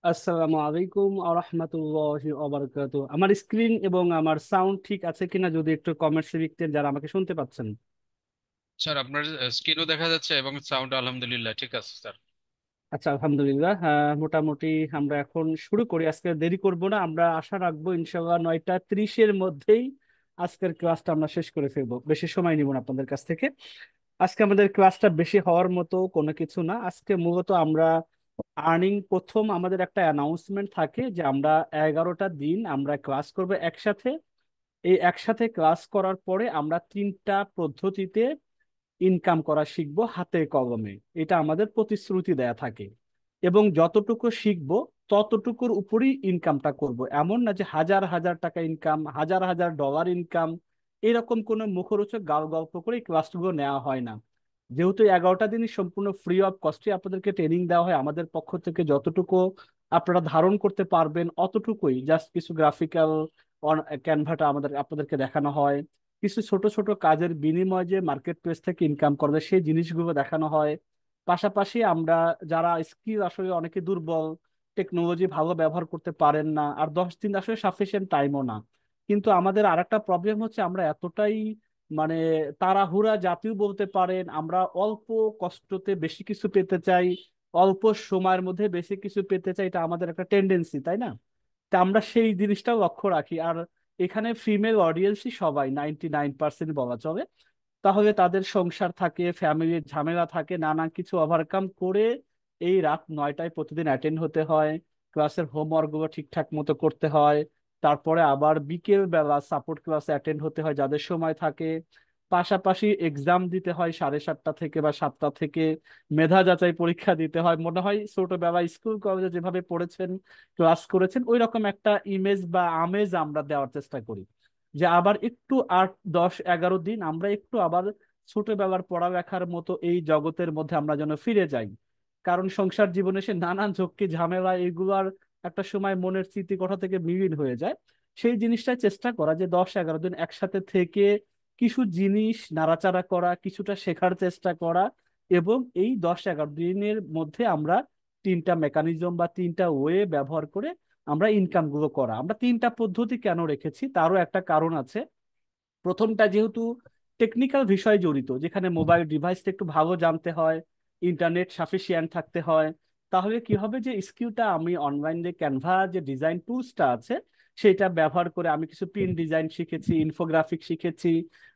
আসসালামু আলাইকুম আ রহমতুল্লাহি ওয়া আমার স্ক্রিন এবং আমার সাউন্ড ঠিক আছে কিনা যদি একটু কমেন্টসে লিখতেন যারা আমাকে শুনতে পাচ্ছেন। স্যার আপনার স্ক্রিনও দেখা যাচ্ছে এবং সাউন্ড আলহামদুলিল্লাহ ঠিক আছে স্যার। আচ্ছা, আলহামদুলিল্লাহ। মোটামুটি আমরা এখন শুরু করি, আজকে দেরি করব না। আমরা আশা রাখবো ইনশাআল্লাহ 9টা 30-এর মধ্যেই আজকের ক্লাসটা আমরা শেষ করে ফেলবো, বেশি সময় নিব না আপনাদের কাছ থেকে। আজকে আমাদের ক্লাসটা বেশি হওয়ার মতো কোনো কিছু না। আজকে মূলত আমরা আর্নিং, প্রথম আমাদের একটা অ্যানাউন্সমেন্ট থাকে যে আমরা 11টা দিন আমরা ক্লাস করব একসাথে। এই একসাথে ক্লাস করার পরে আমরা 3টা পদ্ধতিতে ইনকাম করা শিখবো হাতে কলমে। এটা আমাদের প্রতিশ্রুতি দেয়া থাকে, এবং যতটুকু শিখবো ততটুকুর উপরই ইনকামটা করব। এমন না যে হাজার হাজার টাকা ইনকাম, হাজার হাজার ডলার ইনকাম, এরকম কোনো মুখরোচক গাল গল্প করে এই ক্লাসগুলো নেওয়া হয় না। যেহেতু 11টা দিনই সম্পূর্ণ ফ্রি অফ কস্টে আপনাদেরকে ট্রেনিং দেওয়া হয় আমাদের পক্ষ থেকে, যতটুকু আপনারা ধারণ করতে পারবেন অতটুকুই, জাস্ট কিছু গ্রাফিক্যাল ক্যানভাটা আমাদের আপনাদেরকে দেখানো হয়, কিছু ছোট ছোট কাজের বিনিময়ে যে মার্কেট প্লেস থেকে ইনকাম করা যায় সেই জিনিসগুলো দেখানো হয়। পাশাপাশি আমরা যারা স্কিল আসলে অনেকে দুর্বল, টেকনোলজি ভালো ব্যবহার করতে পারেন না, আর 10 দিন আসলে সাফিসিয়েন্ট টাইমও না। কিন্তু আমাদের আরেকটা প্রবলেম হচ্ছে আমরা এতটাই মানে তাড়াহুড়া জাতীয় বলতে পারেন, আমরা অল্প কষ্টতে বেশি কিছু পেতে চাই, অল্প সময়ের মধ্যে বেশি কিছু পেতে চাই, এটা আমাদের একটা টেন্ডেন্সি, তাই না? তা আমরা সেই জিনিসটাও লক্ষ্য রাখি। আর এখানে ফিমেল অডিয়েন্সই সবাই 99% বলা চলে। তাহলে তাদের সংসার থাকে, ফ্যামিলির ঝামেলা থাকে, নানা কিছু ওভারকাম করে এই রাত 9টায় প্রতিদিন অ্যাটেন্ড হতে হয়। ক্লাসের হোমওয়ার্ক গুলো ঠিকঠাক মতো করতে হয়। তারপরে আবার বিকেল বেলা সাপোর্ট ক্লাস অ্যাটেন্ড হতে হয় যাদের সময় থাকে। পাশাপাশি এক্সাম দিতে হয় 7:30 থেকে বা 7টা থেকে। মেধা যাচাই পরীক্ষা দিতে হয়। মনে হয় ছোটবেলায় স্কুল কলেজে যেভাবে পড়েছেন, ক্লাস করেছেন, ওই রকম একটা ইমেজ বা আমেজ আমরা দেওয়ার চেষ্টা করি, যে আবার একটু 8 10 11 দিন আমরা একটু আবার ছোটবেলার পড়ালেখার মতো এই জগতের মধ্যে আমরা যেন ফিরে যাই। কারণ সংসার জীবনে সে নানান ঝক্কি ঝামেলা এগুলার একটা সময় মনের স্মৃতিকথা থেকে বিলীন হয়ে যায়। সেই জিনিসটাই চেষ্টা করা যে 10 11 দিন একসাথে থেকে কিছু জিনিস নাড়াচাড়া করা, কিছুটা শেখার চেষ্টা করা, এবং এই 10 11 দিনের মধ্যে আমরা 3টা মেকানিজম বা 3টা ওয়ে ব্যবহার করে আমরা ইনকাম গুলো করা। আমরা 3টা পদ্ধতি কেন রেখেছি তারও একটা কারণ আছে। প্রথমটা যেহেতু টেকনিক্যাল বিষয় জড়িত, যেখানে মোবাইল ডিভাইসটা একটু ভালো জানতে হয়, ইন্টারনেট সাফিসিয়েন্ট থাকতে হয়, তাহলে কি হবে যে স্কিলটা আমি অনলাইনে ক্যানভা যে ডিজাইন টুলসটা আছে সেটা ব্যবহার করে আমি কিছু প্রিন্ট ডিজাইন শিখেছি, ইনফোগ্রাফিক শিখেছি,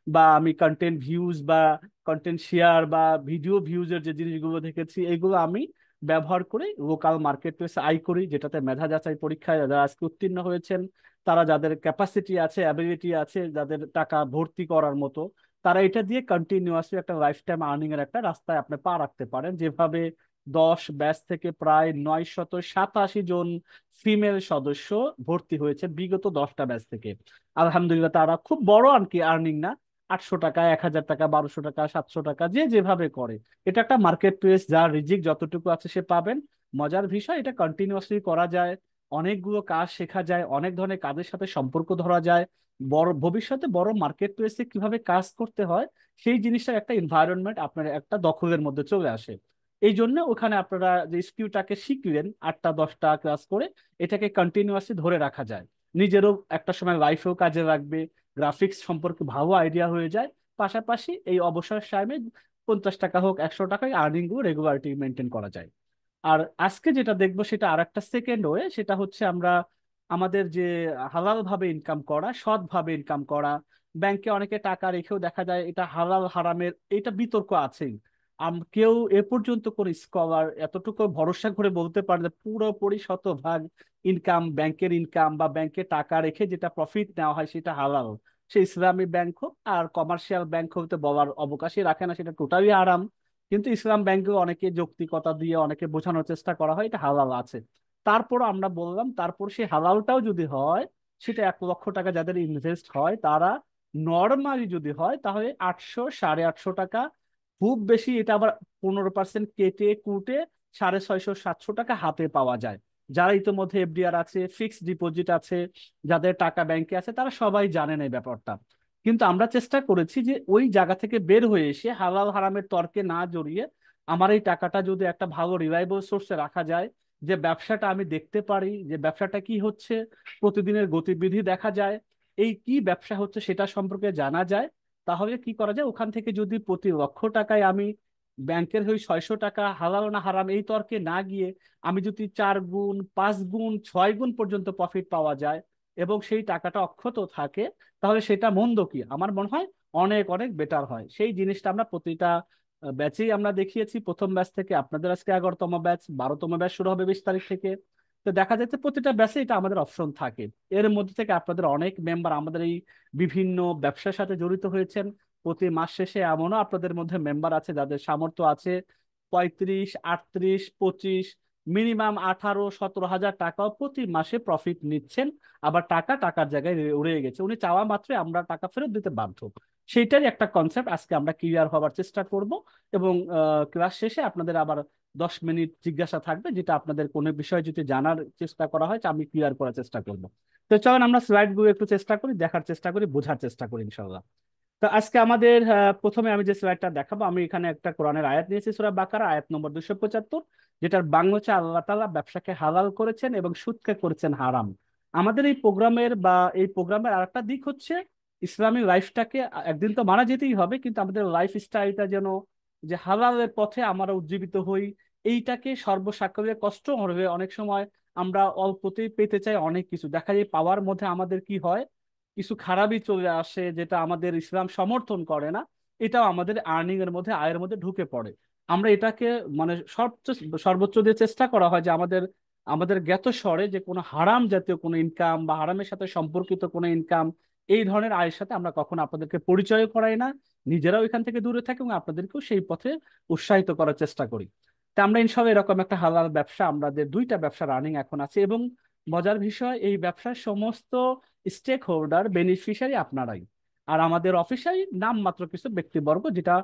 বা আমি কন্টেন্ট ভিউজ বা কন্টেন্ট শেয়ার বা ভিডিও ভিউজের যে জিনিসগুলো দেখেছি এগুলো আমি ব্যবহার করে লোকাল মার্কেট প্লেসে আই করি, যেটাতে মেধা যাচাই পরীক্ষায় যারা আজকে উত্তীর্ণ হয়েছেন, তারা যাদের ক্যাপাসিটি আছে, অ্যাবিলিটি আছে, যাদের টাকা ভর্তি করার মতো, তারা এটা দিয়ে কন্টিনিউয়াসলি একটা লাইফ টাইম আর্নিং এর একটা রাস্তায় আপনি পা রাখতে পারেন। যেভাবে 10 ব্যাচ থেকে প্রায় 987 জন ফিমেল সদস্য ভর্তি হয়েছে বিগত 10টা ব্যাচ থেকে। আলহামদুলিল্লাহ, তারা খুব বড় আর কি আর্নিং না, 800 টাকা, 1000 টাকা, 1200 টাকা, 700 টাকা, যে যেভাবে করে। এটা একটা মার্কেট প্লেস, যার রিজিক যতটুকু আছে সে পাবেন। মজার বিষয়, এটা কন্টিনিউয়াসলি করা যায়, অনেকগুলো কাজ শেখা যায়, অনেক ধরনের কাজের সাথে সম্পর্ক ধরা যায়, বড় ভবিষ্যতে বড় মার্কেট প্লেসে কিভাবে কাজ করতে হয় সেই জিনিসটার একটা এনভায়রনমেন্ট আপনার একটা দখলের মধ্যে চলে আসে। এই জন্য ওখানে আপনারা যে স্কিলটাকে শিখলেন 8টা 10টা ক্লাস করে, এটাকে কন্টিনিউয়াসলি ধরে রাখা যায়। নিজেরও একটা সময় লাইফেও কাজে লাগবে, গ্রাফিক্স সম্পর্কে ভালো আইডিয়া হয়ে যায়। পাশাপাশি এই অবসর টাইমে 50 টাকা হোক 100 টাকায় আর্নিং গুলো রেগুলারিটি মেনটেন করা যায়। আর আজকে যেটা দেখবো সেটা আর একটা সেকেন্ড ওয়ে, সেটা হচ্ছে আমরা আমাদের যে হালাল ভাবে ইনকাম করা, সৎ ভাবে ইনকাম করা। ব্যাংকে অনেকে টাকা রেখেও দেখা যায় এটা হালাল হারামের এটা বিতর্ক আছেই। কেউ এ পর্যন্ত কোন স্কলার এতটুকু ভরসা করে বলতে পারে যে পুরোপুরি শতভাগ ইনকাম, ব্যাংকের ইনকাম বা ব্যাংকে টাকা রেখে যেটা প্রফিট নেওয়া হয় সেটা হালাল। সে ইসলামী ব্যাংক হোক আর কমার্শিয়াল ব্যাংক হোক, তো বলার অবকাশই রাখে না, সেটা টোটালি আরাম। কিন্তু ইসলাম ব্যাংকে অনেকে যৌক্তিকতা দিয়ে অনেকে বোঝানোর চেষ্টা করা হয় এটা হালাল আছে। তারপর আমরা বললাম, তারপর সেই হালালটাও যদি হয়, সেটা 1 লক্ষ টাকা যাদের ইনভেস্ট হয় তারা নর্মালি যদি হয় তাহলে 800 সাড়ে 800 টাকা, খুব বেশি এটা আবার 15% কেটে কুটে 650 700 টাকা হাতে পাওয়া যায়। যারা ইতোমধ্যে এফডিআর আছে, ফিক্সড ডিপোজিট আছে, যাদের টাকা ব্যাংকে আছে, তারা সবাই জানেন এই ব্যাপারটা। কিন্তু আমরা চেষ্টা করেছি যে ওই জায়গা থেকে বের হয়ে এসে হালাল হারামের তর্কে না জড়িয়ে আমার এই টাকাটা যদি একটা ভালো রিলায়েবল সোর্সে রাখা যায়, যে ব্যবসাটা আমি দেখতে পারি, যে ব্যবসাটা কি হচ্ছে, প্রতিদিনের গতিবিধি দেখা যায়, এই কি ব্যবসা হচ্ছে সেটা সম্পর্কে জানা যায়, তাহলে কি করা যায়, ওখান থেকে যদি প্রতি লক্ষ টাকায় আমি ব্যাংকের হই 600 টাকা হালাল না হারাম এই তর্কে না গিয়ে আমি যদি 4 গুণ 5 গুণ 6 গুণ পর্যন্ত প্রফিট পাওয়া যায় এবং সেই টাকাটা অক্ষত থাকে, তাহলে সেটা মন্দ কি? আমার মনে হয় অনেক অনেক বেটার হয়। সেই জিনিসটা আমরা প্রতিটা ব্যাচেই আমরা দেখিয়েছি। প্রথম ব্যাচ থেকে আপনাদের আজকে 11তম ব্যাচ, 12তম ব্যাচ শুরু হবে 20 তারিখ থেকে। তো দেখা যাচ্ছে প্রতিটা ব্যাচে এটা আমাদের অপশন থাকে। এর মধ্যে থেকে আপনাদের অনেক মেম্বার আমাদের এই বিভিন্ন ব্যবসার সাথে জড়িত হয়েছেন। প্রতি মাস শেষে এমনও আপনাদের মধ্যে মেম্বার আছে যাদের সামর্থ্য আছে 35, 38, 25, মিনিমাম 18-17 হাজার টাকাও প্রতি মাসে প্রফিট নিচ্ছেন। আবার টাকা টাকার জায়গায় রয়ে গেছে, উনি চাওয়া মাত্রই আমরা টাকা ফেরত দিতে বাধ্য। সেইটারই একটা কনসেপ্ট আজকে আমরা ক্লিয়ার হওয়ার চেষ্টা করব। এবং ক্লাস শেষে আপনাদের আবার 10 মিনিট জিজ্ঞাসা থাকবে, যেটা আপনাদের কোনো বিষয় যদি জানার চেষ্টা করা হয় আমি ক্লিয়ার করার চেষ্টা করব। তো চলুন আমরা স্লাইড গুলো একটু চেষ্টা করি, দেখার চেষ্টা করি, বোঝার চেষ্টা করি ইনশাল্লাহ। তো আজকে আমাদের প্রথমে আমি যে স্লাইডটা দেখাবো, আমি এখানে একটা কোরআনের আয়াত নিয়েছি, সূরা বাকারা আয়াত নম্বর 275, যেটার বাংলা হচ্ছে আল্লাহ তাআলা ব্যবসাকে হালাল করেছেন এবং সুদকে করেছেন হারাম। আমাদের এই প্রোগ্রামের এই প্রোগ্রামের আরেকটা দিক হচ্ছে ইসলামী লাইফটাকে একদিন তো মারা যেতেই হবে, কিন্তু আমাদের লাইফ স্টাইলটা যেন যে হালালের পথে আমরা উজ্জীবিত হই, এইটাকে সর্বসাকুল্যে কষ্ট হবে। অনেক সময় আমরা অল্পতেই পেতে চাই অনেক কিছু, দেখা যায় পাওয়ার মধ্যে আমাদের কি হয়, কিছু খারাপই চলে আসে যেটা আমাদের ইসলাম সমর্থন করে না। এটাও আমাদের আর্নিং এর মধ্যে, আয়ের মধ্যে ঢুকে পড়ে। আমরা এটাকে মানে সর্বোচ্চ দিয়ে চেষ্টা করা হয় যে আমাদের আমাদের জ্ঞাত স্বরে যে কোনো হারাম জাতীয় কোনো ইনকাম বা হারামের সাথে সম্পর্কিত কোনো ইনকাম, এই ধরনের আয়ের সাথে আমরা কখনো আপনাদেরকে পরিচয় করাই না। নিজেরাও এখান থেকে দূরে থাকি এবং আপনাদেরকেও সেই পথে উৎসাহিত করার চেষ্টা করি। তা আমরা ইনশাল্লাহ এরকম একটা হালাল ব্যবসা, আমাদের 2টা ব্যবসা রানিং এখন আছে। এবং মজার বিষয়, এই ব্যবসার সমস্ত স্টেক হোল্ডার বেনিফিশিয়ারি আপনারাই। আর আমাদের অফিসাই নামমাত্র কিছু ব্যক্তিবর্গ, যেটা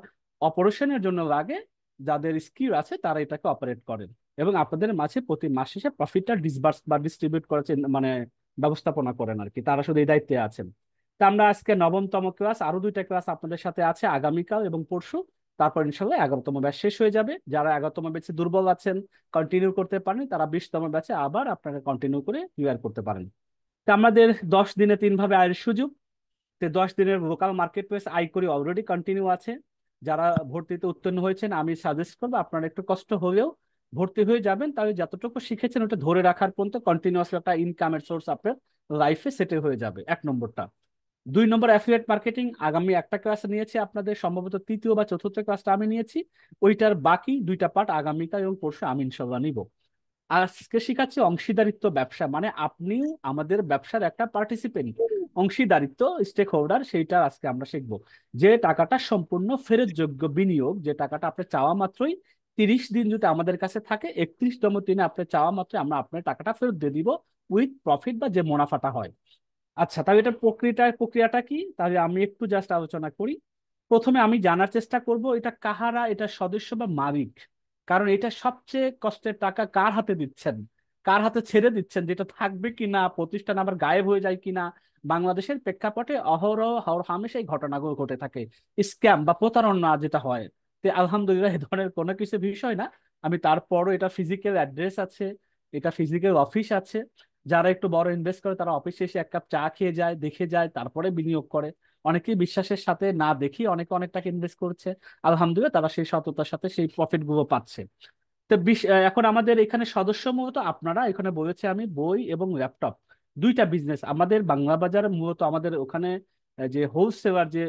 অপারেশনের জন্য লাগে, যাদের স্কিল আছে তারা এটাকে অপারেট করেন এবং আপনাদের মাঝে প্রতি মাস শেষে প্রফিটটা ডিসবার্স বা ডিস্ট্রিবিউট করেছেন, মানে ব্যবস্থাপনা করেন আর কি, তারা শুধু এই দায়িত্বে আছেন। তা আমরা আজকে 9তম ক্লাস, আরো 2টা ক্লাস আপনাদের সাথে আছে আগামীকাল এবং পরশু। তারপর ইনশাল্লাহ 11তম ব্যাচ শেষ হয়ে যাবে। যারা 11তম ব্যাচে দুর্বল আছেন, কন্টিনিউ করতে পারেন, তারা 20তম ব্যাচে আবার আপনারা কন্টিনিউ করে ক্লিয়ার করতে পারেন। তা আমাদের 10 দিনে 3 ভাবে আয়ের সুযোগ। তো 10 দিনের লোকাল মার্কেট প্লেস আই করি অলরেডি কন্টিনিউ আছে। যারা ভর্তিতে উত্তীর্ণ হয়েছেন আমি সাজেস্ট করবো আপনারা একটু কষ্ট হলেও ভর্তি হয়ে যাবেন, তাহলে যতটুকু শিখেছেন ওটা ধরে রাখার পর্যন্ত কন্টিনিউয়াসলি একটা ইনকামের সোর্স আপনার লাইফে সেটেল হয়ে যাবে, 1 নম্বরটা। 2 নম্বর অ্যাফিলিয়েট মার্কেটিং, আগামী একটা ক্লাস নিয়েছি আপনাদের, সম্ভবত তৃতীয় বা চতুর্থ ক্লাসটা আমি নিয়েছি। ওইটার বাকি 2টা পার্ট আগামীকাল এবং পরশু আমি ইনশাল্লাহ নিব। আজকে শিখাচ্ছি অংশীদারিত্ব ব্যবসা, মানে আপনিও আমাদের ব্যবসার একটা পার্টিসিপেন্ট, অংশীদারিত্ব স্টেক হোল্ডার, সেইটা আজকে আমরা শিখবো। যে টাকাটা সম্পূর্ণ ফেরতযোগ্য বিনিয়োগ, যে টাকাটা আপনি চাওয়া মাত্রই 30 দিন যদি আমাদের কাছে থাকে, 31তম দিনে আপনি চাওয়া মাত্রই আমরা আপনার টাকাটা ফেরত দিয়ে দিব, উইথ প্রফিট বা যে মুনাফাটা হয়। আচ্ছা, তাহলে এটার প্রক্রিয়াটা কি, তাহলে আমি একটু জাস্ট আলোচনা করি। প্রথমে আমি জানার চেষ্টা করব এটা কাহারা, এটা সদস্য বা মালিক। কারণ এটা সবচেয়ে কষ্টের টাকা কার হাতে দিচ্ছেন, কার হাতে ছেড়ে দিচ্ছেন, যেটা থাকবে কিনা, প্রতিষ্ঠান আবার গায়েব হয়ে যায় কিনা। বাংলাদেশের প্রেক্ষাপটে অহরহ হামেশা এই ঘটনাগুলো ঘটে থাকে, স্ক্যাম বা প্রতারণা যেটা হয়। তো আলহামদুলিল্লাহ এ ধরনের কোনো কিছু বিষয় না। আমি তারপরও এটা ফিজিক্যাল অ্যাড্রেস আছে, এটা ফিজিক্যাল অফিস আছে। যারা একটু বড় ইনভেস্ট করে তারা অফিসে এসে 1 কাপ চা খেয়ে যায়, দেখে যায়, তারপরে বিনিয়োগ করে। অনেকেই বিশ্বাসের সাথে না দেখি অনেকে অনেক টাকা ইনভেস্ট করছে, আলহামদুলিল্লাহ তারা সেই সততার সাথে সেই প্রফিট গুলো পাচ্ছে। তো এখন আমাদের এখানে সদস্য মূলত আপনারা, এখানে বলেছে আমি বই এবং ল্যাপটপ 2টা বিজনেস আমাদের বাংলা বাজার মূলত আমাদের ওখানে। যে হোলসেলার যে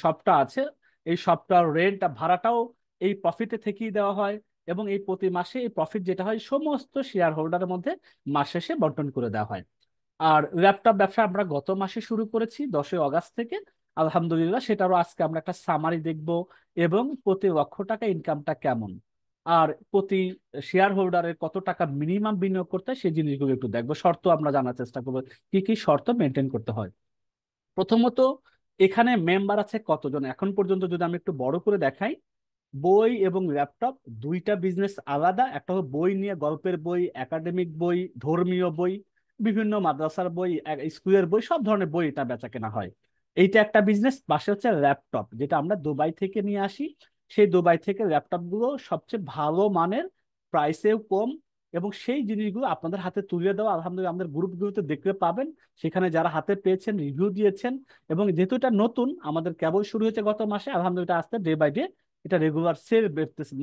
শপটা আছে, এই শপটার রেন্ট ভাড়াটাও এই প্রফিটে থেকেই দেওয়া হয়। এবং এই প্রতি মাসে এই প্রফিট যেটা হয় সমস্ত শেয়ার হোল্ডারের মধ্যে মাস শেষে বন্টন করে দেওয়া হয়। আর ল্যাপটপ ব্যবসা আমরা গত মাসে শুরু করেছি 10ই অগাস্ট থেকে, আলহামদুলিল্লাহ সেটারও আজকে আমরা একটা সামারি দেখব। এবং প্রতি লক্ষ টাকা ইনকামটা কেমন, আর প্রতি শেয়ার হোল্ডারের কত টাকা মিনিমাম বিনিয়োগ করতে হয় সেই জিনিসগুলো একটু দেখবো, শর্ত আমরা জানার চেষ্টা করবো কি কি শর্ত মেনটেন করতে হয়। প্রথমত, এখানে মেম্বার আছে কতজন এখন পর্যন্ত, যদি আমি একটু বড় করে দেখাই। বই এবং ল্যাপটপ 2টা বিজনেস আলাদা, একটা হলো বই নিয়ে, গল্পের বই, একাডেমিক বই, ধর্মীয় বই, বিভিন্ন মাদ্রাসার বই, স্কুলের বই, সব ধরনের বই এটা বেচা কেনা হয়। এইটা একটা বিজনেস। পাশে হচ্ছে ল্যাপটপ, যেটা আমরা দুবাই থেকে নিয়ে আসি। সেই দুবাই থেকে ল্যাপটপ গুলো সবচেয়ে ভালো মানের, প্রাইসেও কম, এবং সেই জিনিসগুলো আপনাদের হাতে তুলে দেওয়া আলহামদুলিল্লাহ আমাদের গ্রুপগুলোতে দেখতে পাবেন। সেখানে যারা হাতে পেয়েছেন রিভিউ দিয়েছেন, এবং যেহেতু এটা নতুন আমাদের কেবল শুরু হয়েছে গত মাসে, আলহামদুলিল্লাহ আস্তে ডে বাই ডে এটা রেগুলার সেল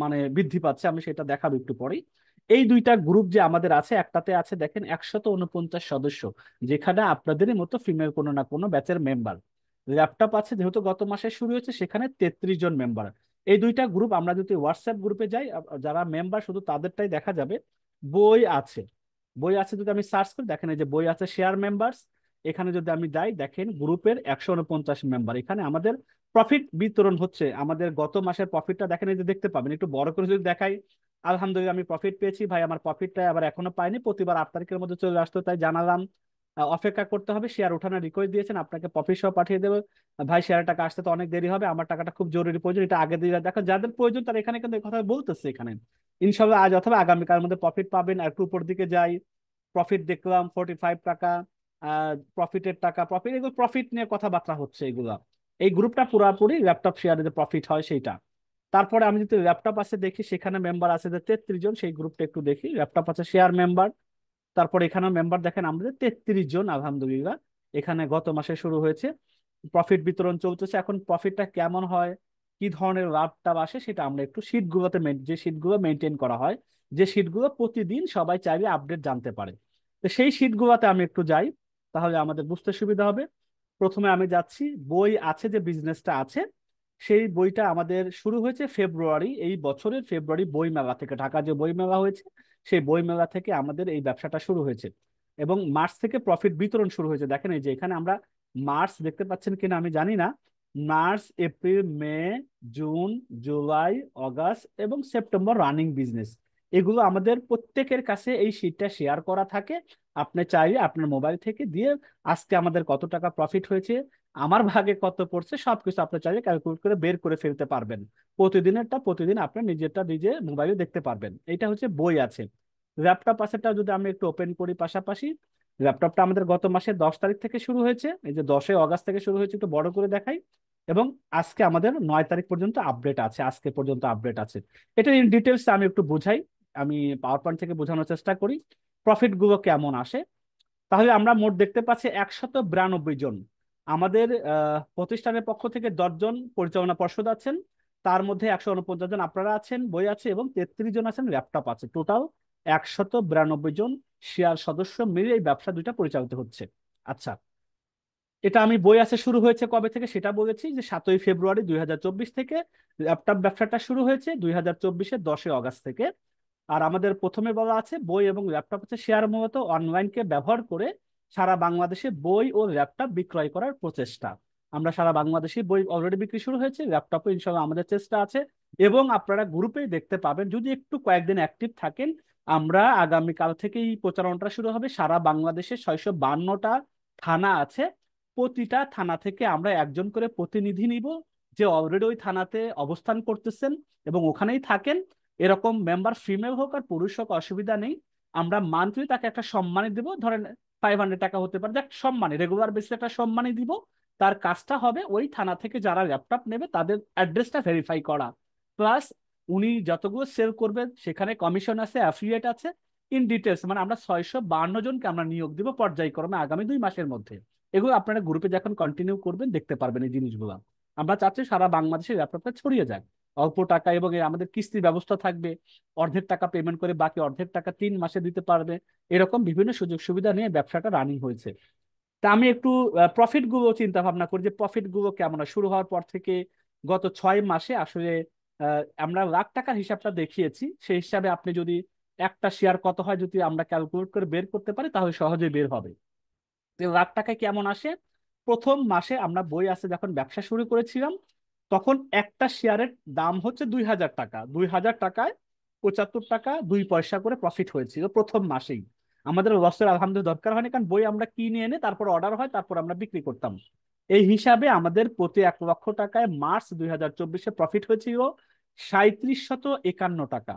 মানে বৃদ্ধি পাচ্ছে, আমি সেটা দেখাবো একটু পরেই। এই দুইটা গ্রুপ যে আমাদের আছে, একটাতে আছে দেখেন 149 সদস্য, যেখানে আপনাদেরই মতো ফিমেল কোনো না কোনো ব্যাচের মেম্বার। ল্যাপটপ আছে যেহেতু গত মাসে শুরু হয়েছে, সেখানে 33 জন মেম্বার। এই দুইটা গ্রুপ আমরা যদি হোয়াটসঅ্যাপ গ্রুপে যাই, যারা মেম্বার শুধু তাদেরটাই দেখা যাবে বই আছে। বই আছে যদি আমি সার্চ করি, দেখেন এই যে বই আছে শেয়ার মেম্বার্স। এখানে যদি আমি যাই, দেখেন গ্রুপের 149 মেম্বার। এখানে আমাদের প্রফিট বিতরণ হচ্ছে, আমাদের গত মাসের প্রফিটটা দেখেন, এই যে দেখতে পাবেন, একটু বড় করে যদি দেখাই, আলহামদুলিল্লাহ আমি প্রফিট পেয়েছি ভাই। আমার প্রফিটটা আবার এখনো পাইনি, প্রতিবার 8 তারিখের মধ্যে চলে আসতো, তাই জানালাম অপেক্ষা করতে হবে। শেয়ার ওঠানোর রিকোয়েস্ট দিয়েছেন, আপনাকে প্রফিট সহ পাঠিয়ে দেবে। ভাই শেয়ারের টাকা আসতে তো অনেক দেরি হবে, আমার টাকাটা খুব জরুরি প্রয়োজন, এটা আগে দিয়ে দেখো যাদের প্রয়োজন তারা এখানে কিন্তু এই কথা বলতেছে। এখানে ইনশাল্লাহ আজ অথবা আগামীকালের মধ্যে প্রফিট পাবেন। আর একটু উপর দিকে যাই, প্রফিট দেখলাম 45 টাকা, প্রফিটের টাকা, প্রফিট, এগুলো প্রফিট নিয়ে কথাবার্তা হচ্ছে এগুলা। এই গ্রুপটা পুরাপুরি ল্যাপটপ শেয়ারে যে প্রফিট হয় সেইটা। তারপরে আমি যদি ল্যাপটপ আছে দেখি, সেখানে মেম্বার আছে যে 33 জন, সেই গ্রুপটা একটু দেখি। ল্যাপটপ আছে শেয়ার মেম্বার, তারপর এখানে মেম্বার দেখেন আমাদের 33 জন আলহামদুলিল্লাহ। এখানে গত মাসে শুরু হয়েছে, প্রফিট বিতরণ চলতেছে। এখন প্রফিটটা কেমন হয়, কি ধরনের লাভটা আসে, সেটা আমরা একটু শিটগুলোতে যে শিটগুলো মেনটেন করা হয়, যে শিটগুলো প্রতিদিন সবাই চাইলে আপডেট জানতে পারে, তো সেই শিটগুলোতে আমি একটু যাই, তাহলে আমাদের বুঝতে সুবিধা হবে। প্রথমে আমি যাচ্ছি, বই আছে যে বিজনেসটা আছে, সেই বইটা আমাদের শুরু হয়েছে ফেব্রুয়ারি, এই বছরের ফেব্রুয়ারি বই মেলা থেকে, ঢাকা যে বই মেলা হয়েছে সেই বই মেলা থেকে আমাদের এই ব্যবসাটা শুরু হয়েছে। এবং মার্চ থেকে প্রফিট বিতরণ শুরু হয়েছে। দেখেন এই যে এখানে আমরা মার্চ দেখতে পাচ্ছেন কিনা আমি জানি না, মার্চ, এপ্রিল, মে, জুন, জুলাই, অগাস্ট এবং সেপ্টেম্বর রানিং বিজনেস, এগুলো আমাদের প্রত্যেকের কাছে এই শীটটা শেয়ার করা থাকে। আপনি চাইলে আপনার মোবাইল থেকে দিয়ে আজকে আমাদের কত টাকা প্রফিট হয়েছে, আমার ভাগে কত পড়ছে, সবকিছু আপনি চাইলে ক্যালকুলেট করে বের করে ফেলতে পারবেন। প্রতিদিনেরটা প্রতিদিন আপনি নিজেরটা নিজে মোবাইলে দেখতে পারবেন। এটা হচ্ছে বই আছে। ল্যাপটপ আছেটা যদি আমি একটু ওপেন করি পাশাপাশি, ল্যাপটপটা আমাদের গত মাসের 10 তারিখ থেকে শুরু হয়েছে, এই যে 10 আগস্ট থেকে শুরু হয়েছে, একটু বড় করে দেখাই। এবং আজকে আমাদের 9 তারিখ পর্যন্ত আপডেট আছে, আজকে পর্যন্ত আপডেট আছে। এটা ইন ডিটেলস আমি একটু বুঝাই, আমি পাওয়ার পয়েন্ট থেকে বোঝানোর চেষ্টা করি প্রফিট গুলো কেমন আসে। তাহলে আমরা মোট দেখতে পাচ্ছি 192 জন আমাদের প্রতিষ্ঠানের পক্ষ থেকে, 10 জন পরিচালনা পর্ষদ আছেন, তার মধ্যে 149 জন আপনারা আছেন, বই আছে, এবং 33 জন আছেন ল্যাপটপ আছে। টোটাল 192 জন শেয়ার সদস্য মিলে এই ব্যবসা দুইটা পরিচালিত হচ্ছে। আচ্ছা, এটা আমি বই আছে শুরু হয়েছে কবে থেকে সেটা বলেছি, যে 7ই ফেব্রুয়ারি 2024 থেকে। ল্যাপটপ ব্যবসাটা শুরু হয়েছে 2024-এর 10 আগস্ট থেকে। আর আমাদের প্রথমে বলা আছে বই এবং ল্যাপটপ হচ্ছে শেয়ার, মূলত অনলাইনকে ব্যবহার করে সারা বাংলাদেশে বই ও ল্যাপটপ বিক্রয় করার প্রচেষ্টা। আমরা সারা বাংলাদেশে বই অলরেডি বিক্রি শুরু হয়েছে, ল্যাপটপে ইনশাল্লাহ আমাদের চেষ্টা আছে। এবং আপনারা গ্রুপেই দেখতে পাবেন, যদি একটু কয়েকদিন অ্যাক্টিভ থাকেন, আমরা আগামীকাল থেকেই প্রচারণাটা শুরু হবে। সারা বাংলাদেশে 652টা থানা আছে, প্রতিটা থানা থেকে আমরা একজন করে প্রতিনিধি নিব, যে অলরেডি ওই থানাতে অবস্থান করতেছেন এবং ওখানেই থাকেন। এরকম মেম্বার ফিমেল হোক আর পুরুষ হোক অসুবিধা নেই। আমরা মান্থলি তাকে একটা সম্মানী দিব, ধরেন 500 টাকা হতে পারে, দেখ সম্মানী রেগুলার বেসিসে একটা সম্মানী দিব। তার কাজটা হবে ওই থানা থেকে যারা ল্যাপটপ নেবে তাদের অ্যাড্রেসটা ভেরিফাই করা, প্লাস উনি যতগুলো সেল করবেন সেখানে কমিশন আছে, অ্যাফিলিয়েট আছে, ইন ডিটেলস। মানে আমরা 652 জনকে আমরা নিয়োগ দিব পর্যায়ক্রমে আগামী 2 মাসের মধ্যে। এগুলো আপনারা গ্রুপে যখন কন্টিনিউ করবেন দেখতে পারবেন এই জিনিসগুলো। আমরা চাচ্ছি সারা বাংলাদেশে ল্যাপটপটা ছড়িয়ে যায় অল্প টাকা, এবং আমাদের কিস্তি ব্যবস্থা থাকবে, অর্ধেক টাকা পেমেন্ট করে বাকি অর্ধেক টাকা 3 মাসে দিতে পারবে। এরকম বিভিন্ন সুযোগ সুবিধা নিয়ে ব্যবসাটা রানিং হয়েছে। তা আমি একটু প্রফিট গুলো চিন্তা ভাবনা করি, যে প্রফিট গুলো কেমন হয়। শুরু হওয়ার পর থেকে গত 6 মাসে আসলে আমরা লাখ টাকার হিসাবটা দেখিয়েছি, সেই হিসাবে আপনি যদি একটা শেয়ার কত হয় যদি আমরা ক্যালকুলেট করে বের করতে পারি, তাহলে সহজেই বের হবে। তো লাখ টাকায় কেমন আসে, প্রথম মাসে আমরা বই আছে যখন ব্যবসা শুরু করেছিলাম, তখন একটা শেয়ারের দাম হচ্ছে 2,000 টাকা। 2,000 টাকায় 75 টাকা 2 পয়সা করে প্রফিট হয়েছিল প্রথম মাসেই। আমাদের লসের আলহামদুলিল্লাহ দরকার হয়নি, কারণ বই আমরা কিনে এনে তারপর অর্ডার হয়, তারপর আমরা বিক্রি করতাম। এই হিসাবে আমাদের প্রতি 1 লক্ষ টাকায় মার্চ 2024-এ প্রফিট হয়েছিল 3751 টাকা।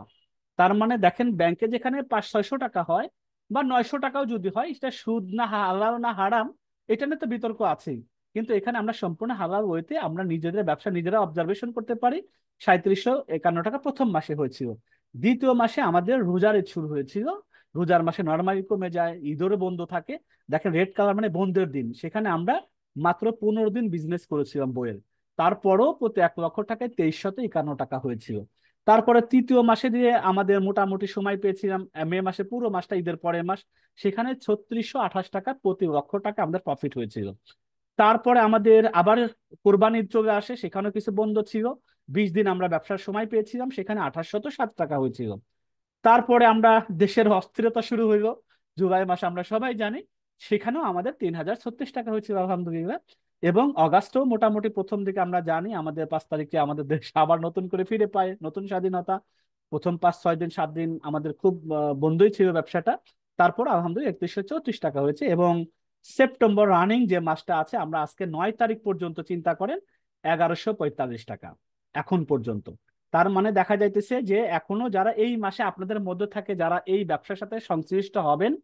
তার মানে দেখেন, ব্যাংকে যেখানে 500-600 টাকা হয় বা 900 টাকাও যদি হয়, এটা সুদ না হালাল না হারাম, এটা নিয়ে তো বিতর্ক আছেই। কিন্তু এখানে আমরা সম্পূর্ণ হালাল ওয়েতে আমরা নিজেদের ব্যবসা নিজেরা অবজারভেশন করতে পারি। 3751 টাকা প্রথম মাসে হয়েছিল। দ্বিতীয় মাসে আমাদের রোজার ঈদ শুরু হয়েছিল। রোজার মাসে নরমালি কমে যায়, ঈদেরও বন্ধ থাকে। দেখেন রেড কালার মানে বন্ধের দিন, সেখানে আমরা মাত্র 15 দিন বিজনেস করেছিলাম বইয়ের। তারপরও প্রতি 1 লক্ষ টাকায় 2351 টাকা হয়েছিল। তারপরে তৃতীয় মাসে দিয়ে আমাদের মোটামুটি সময় পেয়েছিলাম মে মাসে, পুরো মাসটা ঈদের পরের মাস, সেখানে 3628 টাকা প্রতি লক্ষ টাকা আমাদের প্রফিট হয়েছিল। তারপরে আমাদের আবার কোরবানি ঈদ চলে আসে, সেখানেও কিছু বন্ধ ছিল। 20 দিন আমরা ব্যবসার সময় পেয়েছিলাম, সেখানে 2807 টাকা হয়েছিল। তারপরে আমরা দেশের অস্থিরতা শুরু হইলো জুলাই মাসে, আমরা সবাই জানি, সেখানেও আমাদের 3036 টাকা হয়েছিল আলহামদুলিল্লাহ। এবং অগাস্টও মোটামুটি প্রথম দিকে আমরা জানি আমাদের 5 তারিখে আমাদের দেশ আবার নতুন করে ফিরে পায় নতুন স্বাধীনতা। প্রথম 5-6 দিন 7 দিন আমাদের খুব বন্ধই ছিল ব্যবসাটা। তারপর আলহামদুলিল্লাহ 3134 টাকা হয়েছে। এবং সেপ্টেম্বর রানিং যে মাসটা আছে, আমরা আজকে 9 তারিখ পর্যন্ত চিন্তা করেন 1145 টাকা এখন পর্যন্ত। তার মানে দেখা যাইতেছে যে এখনো যারা এই মাসে আপনাদের মধ্যে থাকে, যারা এই ব্যবসার সাথে সংশ্লিষ্ট হবেন,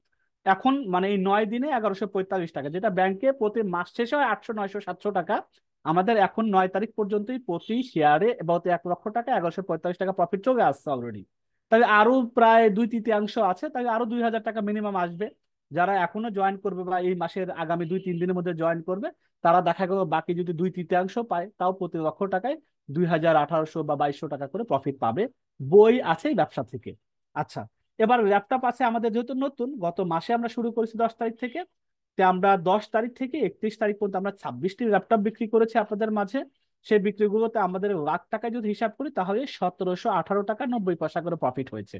এখন মানে এই 9 দিনে 1145 টাকা, যেটা ব্যাংকে প্রতি মাস শেষে হয় 800 900 700 টাকা, আমাদের এখন 9 তারিখ পর্যন্তই প্রতি শেয়ারে বা 1 লক্ষ টাকা 1145 টাকা প্রফিট চলে আসছে অলরেডি। তাহলে আরো প্রায় 2/3 আছে, তাহলে আরো 2000 টাকা মিনিমাম আসবে। যারা এখনো জয়েন করবে বা এই মাসের আগামী 2-3 দিনের মধ্যে জয়েন করবে, তারা দেখা গেল বাকি যদি 2/3 পায়, তাও প্রতি লক্ষ টাকায় 2000 1800 বা 2200 টাকা করে প্রফিট পাবে বই আছে এই ব্যবসা থেকে। আচ্ছা, এবার ল্যাপটপ আছে আমাদের যেহেতু নতুন, গত মাসে আমরা শুরু করেছি 10 তারিখ থেকে। তো আমরা 10 তারিখ থেকে 31 তারিখ পর্যন্ত আমরা 26টি ল্যাপটপ বিক্রি করেছি আপনাদের মাঝে। সেই বিক্রিগুলোতে আমাদের লাখ টাকায় যদি হিসাব করি, তাহলে 1718 টাকা 90 পয়সা করে প্রফিট হয়েছে।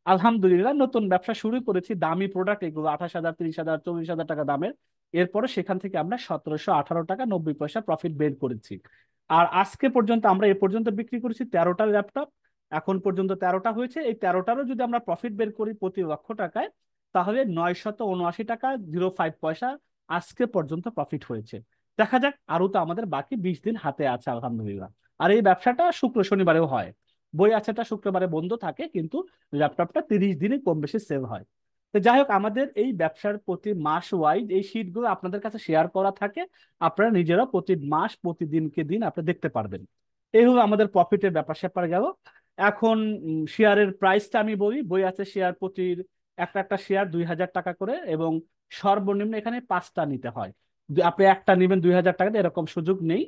আলহামদুলিল্লাহ, নতুন ব্যবসা শুরু করেছি, দামি প্রোডাক্ট এগুলো 28,000 30,000 40,000 টাকা দামের। এরপরে সেখান থেকে আমরা 1718 টাকা 90 পয়সা প্রফিট বের করেছি। আর আজকে পর্যন্ত আমরা এ পর্যন্ত বিক্রি করেছি 13টা ল্যাপটপ। এখন পর্যন্ত 13টা হয়েছে, এই 13টারও যদি আমরা প্রফিট বের করি প্রতি লক্ষ টাকায়, তাহলে 979 টাকা 05 পয়সা আজকে পর্যন্ত প্রফিট হয়েছে। দেখা যাক, আরো তো আমাদের বাকি 20 দিন হাতে আছে আলহামদুলিল্লাহ। আর এই ব্যবসাটা শুক্র শনিবারেও হয়। বই আছেটা শুক্রবারে বন্ধ থাকে, কিন্তু ল্যাপটপটা 30 দিনে কম বেশি সেল হয়। তো যাই হোক, আমাদের এই ব্যবসার প্রতি মাস ওয়াইজ এই শীটগুলো আপনাদের কাছে শেয়ার করা থাকে। আপনারা নিজেরা প্রতি মাস প্রতিদিনকে দিন আপনি দেখতে পারবেন। এই হলো আমাদের প্রফিটের ব্যাপার স্যাপার গেল। এখন শেয়ারের প্রাইসটা আমি বলি। বই আছে শেয়ার প্রতি একটা একটা শেয়ার 2000 টাকা করে, এবং সর্বনিম্ন এখানে 5টা নিতে হয়। আপনি একটা নেবেন 2000 টাকা, এরকম সুযোগ নেই।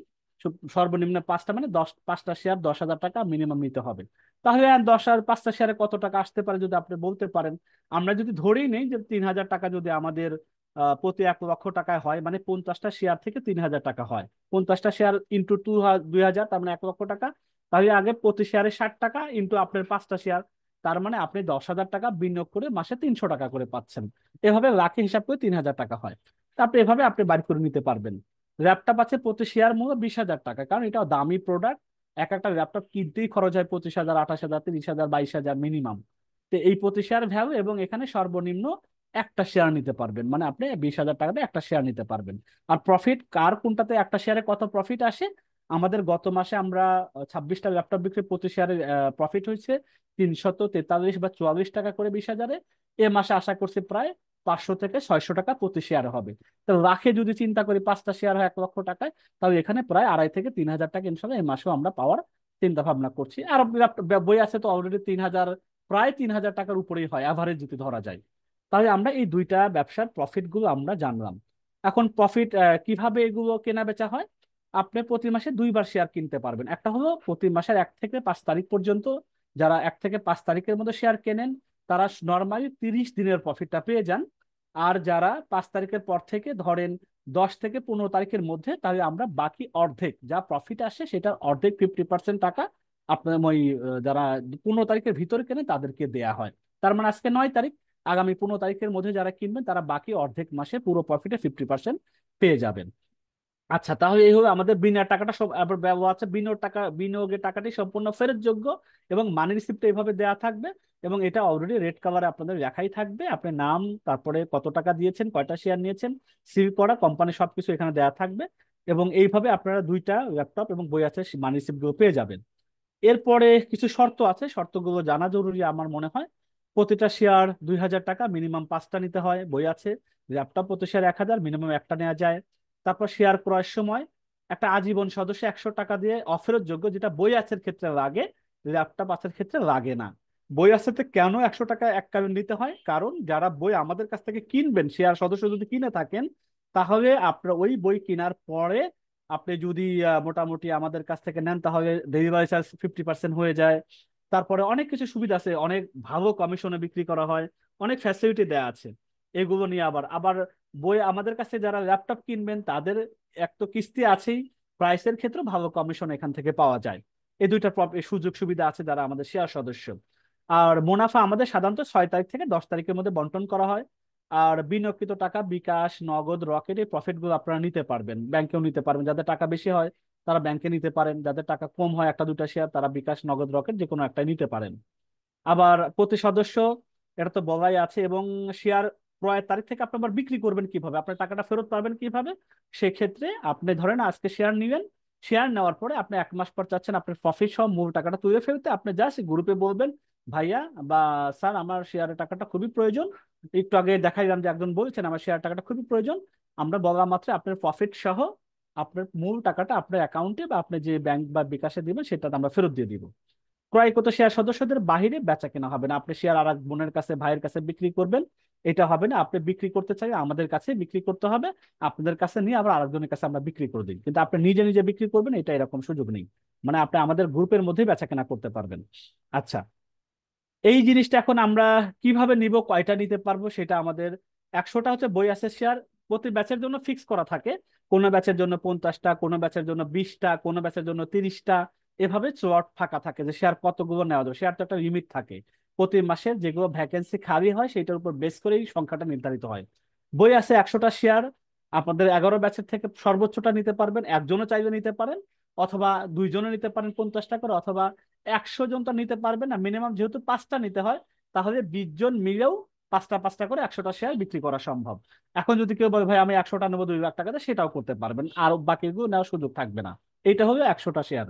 সর্বনিম্ন 5টা মানে 5টা শেয়ার 10,000 টাকা মিনিমাম নিতে হবে। তাহলে আর 5টা শেয়ারে কত টাকা আসতে পারে যদি আপনি বলতে পারেন। আমরা যদি ধরেই নেই যে 3000 টাকা যদি আমাদের প্রতি 1 লক্ষ টাকায় হয়, মানে 50টা শেয়ার থেকে 3000 টাকা হয়। 50টা শেয়ার ইন্টু 2000, তার মানে 1 লক্ষ টাকা। তাহলে আগে প্রতি শেয়ারে 60 টাকা ইন্টু আপনার 5টা শেয়ার, তার মানে আপনি 10,000 টাকা বিনিয়োগ করে মাসে 300 টাকা করে পাচ্ছেন। এভাবে লাখে হিসাব করে 3000 টাকা হয়। তা আপনি এভাবে আপনি বাড়ি করে নিতে পারবেন। ল্যাপটপ আছে প্রতি শেয়ার মূল্য 20,000 টাকা, কারণ এটা দামি প্রোডাক্ট। এক একটা ল্যাপটপ কিনতেই খরচ হয় 25,000 28,000 30,000 22,000 মিনিমাম। তো এই প্রতি শেয়ার ভ্যালু, এবং এখানে সর্বনিম্ন একটা শেয়ার নিতে পারবেন, মানে আপনি 20,000 টাকাতে একটা শেয়ার নিতে পারবেন। আর প্রফিট কার কোনটাতে একটা শেয়ারে কত প্রফিট আসে, আমাদের গত মাসে আমরা 26টা ল্যাপটপ বিক্রি, প্রতি শেয়ারে প্রফিট হয়েছে 343 বা 44 টাকা করে 20,000-এ। এ মাসে আশা করছি প্রায় 500 থেকে 600 টাকা প্রতি শেয়ার হবে। তো লাখে যদি চিন্তা করি 5টা শেয়ার হয় 1 লক্ষ টাকায়, তাহলে এখানে প্রায় 2,500 থেকে 3,000 টাকা ইনশাল্লাহ এই মাসেও আমরা পাওয়ার চিন্তা ভাবনা করছি। আর বই আছে তো অলরেডি 3,000, প্রায় 3,000 টাকার উপরেই হয় অ্যাভারেজ যদি ধরা যায়। তাহলে আমরা এই দুইটা ব্যবসার প্রফিট গুলো আমরা জানলাম। এখন প্রফিট কিভাবে এগুলো কেনা বেচা হয়। আপনি প্রতি মাসে দুইবার শেয়ার কিনতে পারবেন। একটা হলো প্রতি মাসের 1 থেকে 5 তারিখ পর্যন্ত, যারা 1 থেকে 5 তারিখের মধ্যে শেয়ার কেনেন, তারা নর্মালি 30 দিনের প্রফিটটা পেয়ে যান। আর যারা 5 তারিখের পর থেকে ধরেন 10 থেকে 15 তারিখের মধ্যে, তাহলে আমরা বাকি অর্ধেক যা প্রফিট আসে সেটার অর্ধেক 50% টাকা আপনার ওই যারা 15 তারিখের ভিতরে কেনে তাদেরকে দেয়া হয়। তার মানে আজকে 9 তারিখ, আগামী 15 তারিখের মধ্যে যারা কিনবেন তারা বাকি অর্ধেক মাসে পুরো প্রফিটে 50% পেয়ে যাবেন। আচ্ছা, তাহলে এই হলো আমাদের বিনিয়োগ টাকাটা সব, আবার ব্যবহার আছে বিনিয়োগের টাকাটি সম্পূর্ণ ফেরত যোগ্য, এবং মানি রিসিপ্টটা এইভাবে দেওয়া থাকবে। এবং এটা অলরেডি রেড কালারে আপনাদের লেখাই থাকবে, আপনার নাম, তারপরে কত টাকা দিয়েছেন, কয়টা শেয়ার নিয়েছেন, সিল করা কোম্পানি, সবকিছু এখানে দেওয়া থাকবে। এবং এইভাবে আপনারা দুইটা ল্যাপটপ এবং বই আছে মানি রিসিপ্ট গুলো পেয়ে যাবেন। এরপরে কিছু শর্ত আছে, শর্তগুলো জানা জরুরি আমার মনে হয়। প্রতিটা শেয়ার 2000 টাকা, মিনিমাম 5টা নিতে হয়। বই আছে ল্যাপটপ প্রতি শেয়ার 1,000, মিনিমাম একটা নেওয়া যায়। তারপর শেয়ার ক্রয়ের সময় একটা আজীবন সদস্য 100 টাকা দিয়ে অফেরত যোগ্য, যেটা বই আছের ক্ষেত্রে লাগে, ল্যাপটপ আছের ক্ষেত্রে লাগে না। বই আসাতে কেন 100 টাকা এক কালীন নিতে হয়, কারণ যারা বই আমাদের কাছ থেকে কিনবেন, শেয়ার সদস্য যদি কিনে থাকেন, তাহলে আপনার ওই বই কেনার পরে আপনি যদি মোটামুটি আমাদের কাছ থেকে নেন, তাহলে ডেলিভারি চার্জ 50% হয়ে যায়। তারপরে অনেক কিছু সুবিধা আছে, অনেক ভালো কমিশনে বিক্রি করা হয়, অনেক ফ্যাসিলিটি দেওয়া আছে। এগুলো নিয়ে আবার আবার বই আমাদের কাছে যারা ল্যাপটপ কিনবেন তাদের এক তো কিস্তি আছেই, প্রাইসের ক্ষেত্রে ভালো কমিশন এখান থেকে পাওয়া যায়। এই দুইটা সুযোগ সুবিধা আছে যারা আমাদের শেয়ার সদস্য। আর মুনাফা আমাদের সাধারণত 6 তারিখ থেকে 10 তারিখের মধ্যে বন্টন করা হয়। আর বিনিয়োগকৃত টাকা বিকাশ, নগদ, রকেট, এই প্রফিট গুলো আপনারা নিতে পারবেন, ব্যাংকেও নিতে পারবেন। যাদের টাকা বেশি হয় তারা ব্যাংকে নিতে পারেন, যাদের টাকা কম হয় একটা দুটা শেয়ার, তারা বিকাশ, নগদ, রকেট যে কোনো একটাই নিতে পারেন। আবার প্রতি সদস্য, এটা তো বলাই আছে। এবং শেয়ার ক্রয়ের তারিখ থেকে আপনি আবার বিক্রি করবেন কিভাবে, আপনার টাকাটা ফেরত পাবেন কিভাবে, সেক্ষেত্রে আপনি ধরেন আজকে শেয়ার নিবেন, শেয়ার নেওয়ার পরে আপনি 1 মাস পর চাচ্ছেন আপনার প্রফিট সহ মূল টাকাটা তুলে ফেলতে, আপনি জাস্ট গ্রুপে বলবেন, ভাইয়া বা স্যার আমার শেয়ারের টাকাটা খুবই প্রয়োজন। একটু আগে দেখাইলাম যে একজন বলছেন আমার শেয়ার টাকাটা খুবই প্রয়োজন, আমরা বলা মাত্র আপনার প্রফিট সহ আপনার মূল টাকাটা আপনার অ্যাকাউন্টে বা আপনি যে ব্যাংক বা বিকাশে দিবেন সেটা আমরা ফেরত দিয়ে দিব। ক্রয়কৃত শেয়ার সদস্যদের বাহিরে বেচা কেনা হবে না, আপনি শেয়ার আর এক বোনের কাছে, ভাইয়ের কাছে বিক্রি করবেন, এটা হবে না। আপনি বিক্রি করতে চাইলে আমাদের কাছে বিক্রি করতে হবে, আপনাদের কাছে নিয়ে আবার আরেকজনের কাছে আমরা বিক্রি করে দিই, কিন্তু আপনি নিজে নিজে বিক্রি করবেন এটা এরকম সুযোগ নেই। মানে আপনি আমাদের গ্রুপের মধ্যেই বেচা কেনা করতে পারবেন। আচ্ছা, এই জিনিসটা এখন আমরা কিভাবে নিব, কয়টা নিতে পারবো, সেটা আমাদের 100টা হচ্ছে বই আছে শেয়ার, প্রতি ব্যাচের জন্য ফিক্স করা থাকে। কোনো ব্যাচের জন্য 50টা, কোনো ব্যাচের জন্য 20টা, কোনো ব্যাচের জন্য 30টা, এভাবে স্লট ফাঁকা থাকে যে শেয়ার কতগুলো নেওয়া যাবে। শেয়ার তো একটা লিমিট থাকে, প্রতি মাসে যেগুলো ভ্যাকেন্সি খালি হয় সেটার উপর বেস করেই সংখ্যাটা নির্ধারিত হয়। বই আছে 100টা শেয়ার, আপনাদের 11 ব্যাচের থেকে সর্বোচ্চটা নিতে পারবেন, একজনও চাইলে নিতে পারেন, অথবা দুইজনে নিতে পারেন 50টা করে, অথবা 100 জন তো নিতে পারবেন না, মিনিমাম যেহেতু 5টা নিতে হয়, তাহলে 20 জন মিলেও পাঁচটা পাঁচটা করে 100টা শেয়ার বিক্রি করা সম্ভব। এখন যদি কেউ বলে ভাই আমি 100টা নেবো 2 লাখ টাকাতে, সেটাও করতে পারবেন, আর বাকিগুলো নেওয়ার সুযোগ থাকবে না। এইটা হলো 100টা শেয়ার।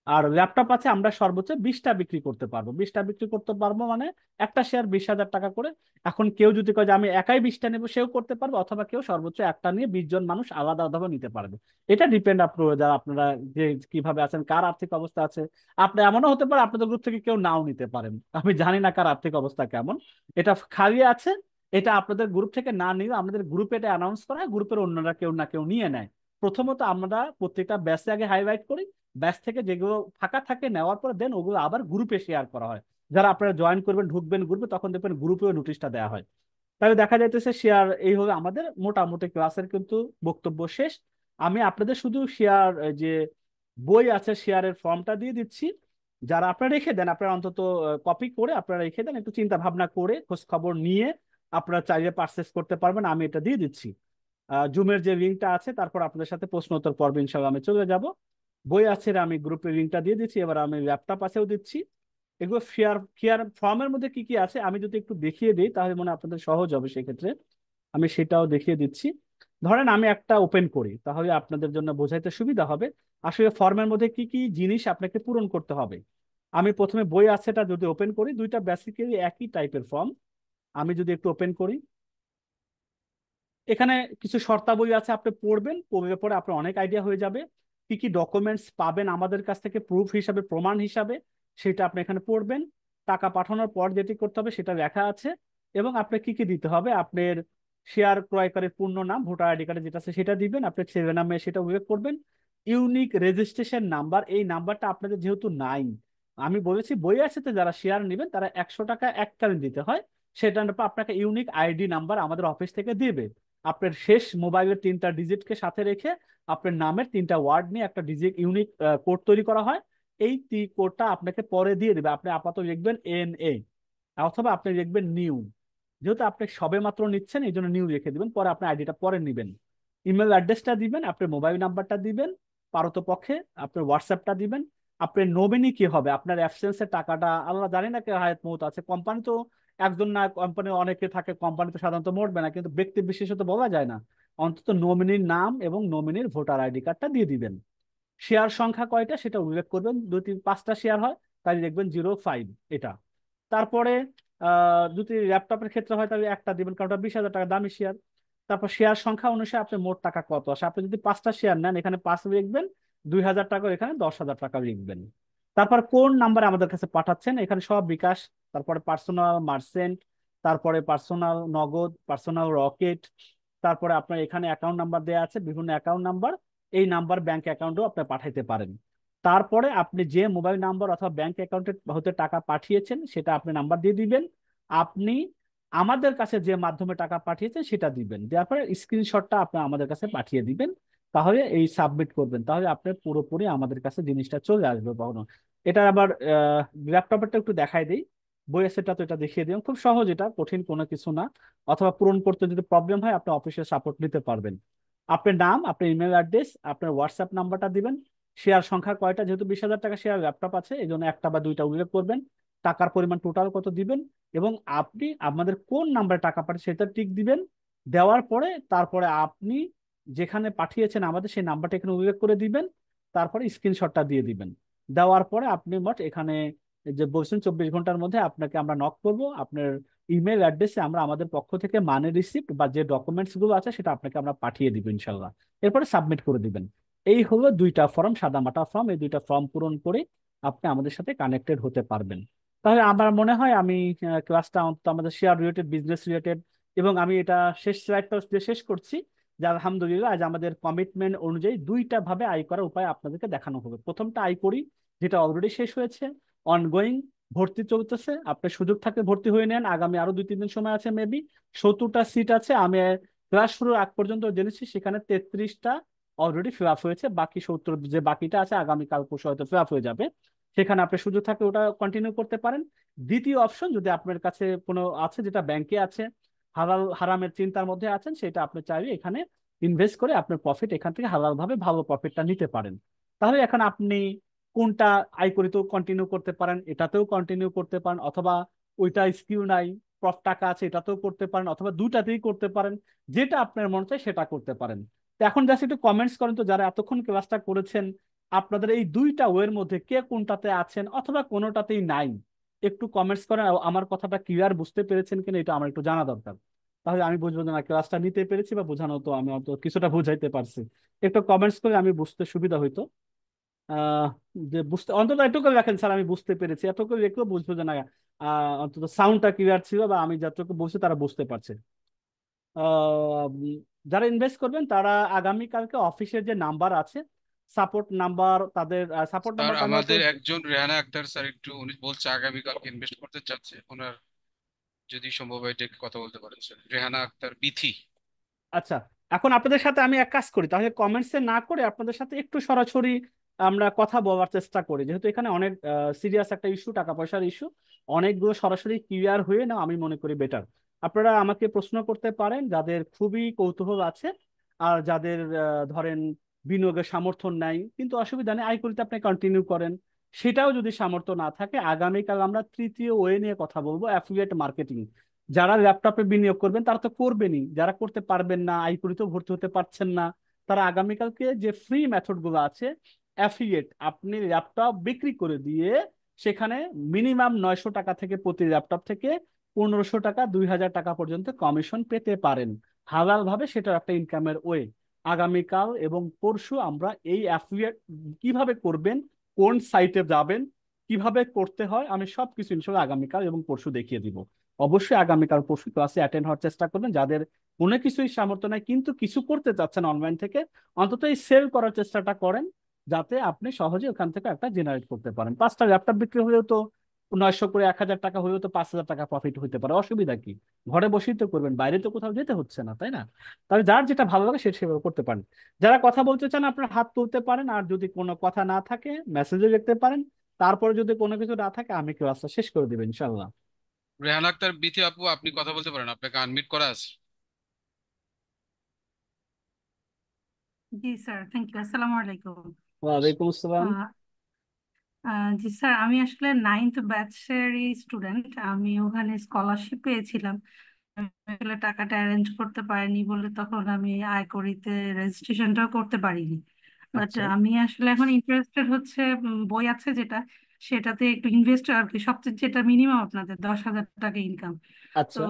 আর ল্যাপটপ আছে আমরা সর্বোচ্চ 20টা বিক্রি করতে পারবো, 20টা বিক্রি করতে পারবো মানে একটা শেয়ার 20,000 টাকা করে। এখন কেউ যদি কয় যে আমি একাই 20টা নেবো, সেও করতে পারবে, অথবা কেউ সর্বোচ্চ একটা নিয়ে 20 জন মানুষ আলাদা আলাদা নিতে পারবে। এটা ডিপেন্ড যারা আপনারা যে কিভাবে আছেন, কার আর্থিক অবস্থা আছে। আপনি এমনও হতে পারে আপনাদের গ্রুপ থেকে কেউ নাও নিতে পারেন, আমি জানি না কার আর্থিক অবস্থা কেমন। এটা খালি আছে, এটা আপনাদের গ্রুপ থেকে না নিয়ে আমাদের গ্রুপে এটা অ্যানাউন্স করা হয়, গ্রুপের অন্যরা কেউ না কেউ নিয়ে নেয়। প্রথমত আমরা প্রত্যেকটা ব্যাচে আগে হাইলাইট করি, ব্যাচ থেকে যেগুলো ফাঁকা থাকে নেওয়ার পর দেন ওগুলো আবার গ্রুপে শেয়ার করা হয়। যারা আপনারা জয়েন করবেন, ঢুকবেন গ্রুপে, তখন দেখবেন গ্রুপেও নোটিশটা দেওয়া হয়। তাহলে দেখা যাইতেছে শেয়ার এই হলো আমাদের মোটামুটি ক্লাসের কিন্তু বক্তব্য শেষ। আমি আপনাদের শুধু শেয়ার যে বই আছে শেয়ারের ফর্মটা দিয়ে দিচ্ছি, যারা আপনারা রেখে দেন, আপনারা অন্তত কপি করে আপনারা রেখে দেন, একটু চিন্তা ভাবনা করে খোঁজ খবর নিয়ে আপনারা চাইলে পারচেস করতে পারবেন, আমি এটা দিয়ে দিচ্ছি। জুমের যে লিঙ্কটা আছে, তারপর আপনাদের সাথে প্রশ্ন উত্তর পর্বে ইনশাআল্লাহ আমি চলে যাব। বই আছে আমি গ্রুপের লিঙ্কটা দিয়ে দিচ্ছি, এবার আমি ল্যাপটপ আছেও দিচ্ছি। এগুলো শেয়ার শেয়ার ফর্মের মধ্যে কি কি আছে আমি যদি একটু দেখিয়ে দিই তাহলে মনে হয় আপনাদের সহজ হবে, সেক্ষেত্রে আমি সেটাও দেখিয়ে দিচ্ছি। ধরেন আমি একটা ওপেন করি, তাহলে আপনাদের জন্য বোঝাইতে সুবিধা হবে আসলে ফর্মের মধ্যে কি কি জিনিস আপনাকে পূরণ করতে হবে। আমি প্রথমে বই আছেটা যদি ওপেন করি, দুইটা বেসিক্যালি একই টাইপের ফর্ম। আমি যদি একটু ওপেন করি, এখানে কিছু শর্তাবলী আছে, আপনি পড়বেন, পড়লে পরে আপনার অনেক আইডিয়া হয়ে যাবে কি কি ডকুমেন্টস পাবেন আমাদের কাছ থেকে প্রুফ হিসাবে, প্রমাণ হিসাবে, সেটা আপনি এখানে পড়বেন। টাকা পাঠানোর পর যেটি করতে হবে সেটা লেখা আছে। এবং আপনি কি কি দিতে হবে, আপনার শেয়ার ক্রয়কারীর পূর্ণ নাম, ভোটার আইডি কার্ডে যেটা আছে সেটা দিবেন, আপনার ছেলে নামে সেটা উল্লেখ করবেন। ইউনিক রেজিস্ট্রেশন নাম্বার, এই নাম্বারটা আপনাদের যেহেতু নাই, আমি বলেছি বই আছে তো যারা শেয়ার নেবেন তারা 100 টাকা এককালীন দিতে হয়, সেটা আপনাকে ইউনিক আইডি নাম্বার আমাদের অফিস থেকে দিবে। আপনার শেষ মোবাইলের 3টা ডিজিটকে সাথে রেখে আপনার নামের 3টা ওয়ার্ড নিয়ে একটা ডিজিট ইউনিক কোড তৈরি করা হয়। এই কোডটা আপনাকে পরে দিয়ে দেবে, আপনি আপাতত লিখবেন NA, অথবা আপনি লিখবেন নিউ। যেহেতু আপনি সবে মাত্র নিচ্ছেন এই জন্য নিউ লিখে দিবেন, পরে আপনি আইডিটা পরে নিবেন। ইমেল অ্যাড্রেসটা দিবেন, আপনার মোবাইল নাম্বারটা দিবেন, পারতপক্ষে আপনার হোয়াটসঅ্যাপটা দিবেন। আপনার নমিনি কি হবে, আপনার অ্যাবসেন্সের টাকাটা আল্লাহ জানি না কে হায়াত মৌত আছে, কোম্পানি তো একজন না, কোম্পানি অনেকে থাকে, কোম্পানি তো সাধারণত মরবে না, কিন্তু ব্যক্তি বিশেষে তো বলা যায় না। অন্তত নমিনির নাম এবং নমিনির ভোটার আইডি কার্ডটা দিয়ে দিবেন। শেয়ার সংখ্যা কয়টা সেটা উল্লেখ করবেন, 2 3 5টা শেয়ার হয় তাহলে দেখবেন 05 এটা। তারপরে যদি ল্যাপটপের ক্ষেত্রে হয় তাহলে একটা দিবেন, কারণ ওটা 20,000 টাকা দামি শেয়ার। তারপর শেয়ার সংখ্যা অনুসারে আপনি মোট টাকা কত আসে, আপনি যদি 5টা শেয়ার নেন এখানে 5 লিখবেন, 2,000 টাকা এখানে 10,000 টাকা লিখবেন। তারপর কোন নাম্বারে আমাদের কাছে পাঠাচ্ছেন, এখানে সব বিকাশ, তারপরে পার্সোনাল মার্চেন্ট, তারপরে পার্সোনাল নগদ, পার্সোনাল রকেট, তারপরে আপনার এখানে অ্যাকাউন্ট নাম্বার দেওয়া আছে, বিভিন্ন অ্যাকাউন্ট নাম্বার, এই নাম্বার ব্যাংক অ্যাকাউন্টও আপনি পাঠাইতে পারেন। তারপরে আপনি যে মোবাইল নাম্বার অথবা ব্যাংক অ্যাকাউন্টে হতে টাকা পাঠিয়েছেন সেটা আপনি নাম্বার দিয়ে দিবেন। আপনি আমাদের কাছে যে মাধ্যমে টাকা পাঠিয়েছেন সেটা দিবেন, দেওয়ার পরে স্ক্রিনশটটা আপনি আমাদের কাছে পাঠিয়ে দিবেন। তাহলে এই সাবমিট করবেন, তাহলে আপনার পুরোপুরি আমাদের কাছে জিনিসটা চলে আসবে কখনো। এটা আবার ল্যাপটপেরটা একটু দেখাই দিই, বইয়ের সেটটা তো এটা দেখিয়ে দিই, খুব সহজ, এটা কঠিন কোনো কিছু না। অথবা পূরণ করতে যদি প্রবলেম হয় আপনি অফিসের সাপোর্ট নিতে পারবেন। আপনার নাম, আপনার ইমেল অ্যাড্রেস, আপনার হোয়াটসঅ্যাপ নাম্বারটা দিবেন। শেয়ার সংখ্যা কয়টা, যেহেতু 20,000 টাকা শেয়ার ল্যাপটপ আছে এই জন্য একটা বা দুইটা উল্লেখ করবেন। টাকার পরিমাণ টোটাল কত দিবেন, এবং আপনি আমাদের কোন নাম্বারে টাকা পাঠিয়ে সেটা টিক দিবেন। দেওয়ার পরে তারপরে আপনি যেখানে পাঠিয়েছেন আমাদের সেই নাম্বারটা এখানে উল্লেখ করে দিবেন। তারপরে স্ক্রিনশটটা দিয়ে দিবেন। দেওয়ার পরে আপনি মোট এখানে যে বলছেন 24 ঘন্টার মধ্যে আপনাকে আমরা নক করব, আপনার ইমেল অ্যাড্রেসে আমরা আমাদের পক্ষ থেকে মানি রিসিপ্ট বা যে ডকুমেন্টস গুলো আছে সেটা আপনাকে আমরা পাঠিয়ে দিব ইনশাল্লাহ। এরপরে সাবমিট করে দিবেন। এই হলো দুইটা ফর্ম, সাদামাটা ফর্ম, এই দুইটা ফর্ম পূরণ করে আপনি আমাদের সাথে কানেক্টেড হতে পারবেন। তাহলে আমার মনে হয় আমি ক্লাসটা অন্তত আমাদের শেয়ার রিলেটেড, বিজনেস রিলেটেড, এবং আমি এটা শেষ স্লাইডটা শেষ করছি যে আলহামদুলিল্লাহ আজ আমাদের কমিটমেন্ট অনুযায়ী দুইটা ভাবে আয় করার উপায় আপনাদেরকে দেখানো হবে। প্রথমটা আয় করি, যেটা অলরেডি শেষ হয়েছে, অনগোয়িং, ভর্তি চলতেছে, আপনি সুযোগ থাকলে ভর্তি হয়ে নেন, আগামী আরো 2-3 দিন সময় আছে, মেবি 70টা সিট আছে। আমি ক্লাস শুরুর আগ পর্যন্ত জেনেছি সেখানে 33টা অলরেডি ফিল আপ হয়েছে, বাকি 70 যে বাকিটা আছে আগামীকাল পরশু হয়তো ফিল আপ হয়ে যাবে। সেখানে আপনি সুযোগ থাকলে ওটা কন্টিনিউ করতে পারেন। দ্বিতীয় অপশন, যদি আপনার কাছে কোনো আছে যেটা ব্যাংকে আছে, হালাল হারামের চিন্তার মধ্যে আছেন, সেটা আপনি চাইলে এখানে ইনভেস্ট করে আপনার প্রফিট এখান থেকে হালাল ভাবে ভালো প্রফিটটা নিতে পারেন। তাহলে এখন আপনি কোনটা, আয় করিতেও কন্টিনিউ করতে পারেন, এটাতেও কন্টিনিউ করতে পারেন, অথবা ওইটা স্কিল নাই, টাকা আছে এটাতেও করতে পারেন, অথবা দুটাতেই করতে পারেন, যেটা আপনার মনে চায় সেটা করতে পারেন। তো এখন জাস্ট একটু কমেন্টস করেন তো, যারা এতক্ষণ ক্লাসটা করেছেন আপনাদের এই দুইটা ওয়ের মধ্যে কে কোনটাতে আছেন অথবা কোনোটাতেই নাই, একটু কমেন্টস করেন। আর আমার কথাটা ক্লিয়ার বুঝতে পেরেছেন কিনা এটা আমার একটু জানা দরকার, তাহলে আমি বুঝবো যে না ক্লাসটা নিতে পেরেছি বা বোঝানো তো আমি অত কিছুটা বুঝাইতে পারছি। একটু কমেন্টস করে আমি বুঝতে সুবিধা হইতো। আহ যে বুঝতে অন্তত এটুকু লেখেন স্যার আমি বুঝতে পেরেছি, এটুকু লিখলেও বুঝবো যে না অন্তত সাউন্ডটা ক্লিয়ার ছিল বা আমি যতটুকু বলছি তারা বুঝতে পারছে। যারা ইনভেস্ট করবেন তারা আগামীকালকে অফিসের যে নাম্বার আছে, সাপোর্ট নাম্বার, তাদের সাপোর্ট স্যার নাম্বারটা আমি অত। আমাদের একজন রেহানা আক্তার স্যার একটু উনি বলছে আগামীকালকে ইনভেস্ট করতে চাচ্ছে, ওনার যদি সম্ভব হয় একটু কথা বলতে পারেন স্যার, রেহানা আক্তার বিথি। আচ্ছা, এখন আপনাদের সাথে আমি এক কাজ করি, তাহলে কমেন্টসে না করে আপনাদের সাথে একটু সরাসরি আমরা কথা বলার চেষ্টা করি, যেহেতু এখানে অনেক সিরিয়াস একটা ইস্যু, টাকা পয়সার ইস্যু, অনেকগুলো সরাসরি ক্লিয়ার হয়ে না আমি মনে করি বেটার। আপনারা আমাকে প্রশ্ন করতে পারেন যাদের খুবই কৌতূহল আছে, আর যাদের ধরেন বিনিয়োগের সামর্থ্য নাই, কিন্তু অসুবিধা নেই, আয় করতে আপনি কন্টিনিউ করেন। সেটাও যদি সামর্থ্য না থাকে, আগামীকাল আমরা তৃতীয় ওয়ে নিয়ে কথা বলবো, অ্যাফিলিয়েট মার্কেটিং। যারা ল্যাপটপে বিনিয়োগ করবেন তারা তো করবেনই, যারা করতে পারবেন না, আইপরিতেও ভর্তি হতে পারছেন না, তারা আগামীকালকে যে ফ্রি মেথড গুলো আছে, অ্যাফিলিয়েট, আপনি ল্যাপটপ বিক্রি করে দিয়ে সেখানে মিনিমাম 900 টাকা থেকে প্রতি ল্যাপটপ থেকে 1500 টাকা, 2000 টাকা পর্যন্ত কমিশন পেতে পারেন হালাল ভাবে, সেটার একটা ইনকামের ওয়ে। আগামীকাল এবং পরশু আমরা এই অ্যাফিলিয়েট কিভাবে করবেন, কোন সাইটে যাবেন, কিভাবে করতে হয়, আমি সবকিছু ইনশাল্লাহ আগামীকাল এবং পরশু দেখিয়ে দিব। অবশ্যই আগামীকাল পরশু ক্লাসে অ্যাটেন্ড হওয়ার চেষ্টা করবেন, যাদের কোনো কিছুই সামর্থ্য নাই কিন্তু কিছু করতে চাচ্ছেন অনলাইন থেকে, অন্তত এই সেল করার চেষ্টাটা করেন, যাতে আপনি সহজে ওখান থেকে একটা জেনারেট করতে পারেন। 5টা ল্যাপটপ বিক্রি হলেও তো 900 করে 1000 টাকা হলেও তো 5,000 টাকা প্রফিট হতে পারে, অসুবিধা কি? ঘরে বসেই তো করবেন, বাইরে তো কোথাও যেতে হচ্ছে না, তাই না? তাহলে যার যেটা ভালো লাগে সে সেভাবে করতে পারেন। যারা কথা বলতে চান আপনার হাত তুলতে পারেন, আর যদি কোনো কথা না থাকে মেসেজে লিখতে পারেন। তারপরে যদি কোনো কিছু না থাকে আমি ক্লাসটা শেষ করে দেবেন ইনশাল্লাহ। রেহানা আক্তার বিথি আপু, আপনি কথা বলতে পারেন, আপনাকে আনমিউট করা আছে। জি স্যার, থ্যাংক ইউ। আসসালামু আলাইকুম। ওয়ালাইকুম আসসালাম। আহ, জি স্যার, আমি আসলে 9th ব্যাচেরই স্টুডেন্ট। আমি ওখানে স্কলারশিপ পেয়েছিলাম। আমি আসলে টাকাটা অ্যারেঞ্জ করতে পারিনি বলে তখন আমি আয়করিতে রেজিস্ট্রেশনটাও করতে পারিনি। বাট আচ্ছা আমি আসলে এখন ইন্টারেস্টেড হচ্ছে, বই আছে যেটা, সেটাতে একটু ইনভেস্ট আর কি, সবচেয়ে যেটা মিনিমাম আপনাদের 10,000 টাকা ইনকাম। তো আচ্ছা।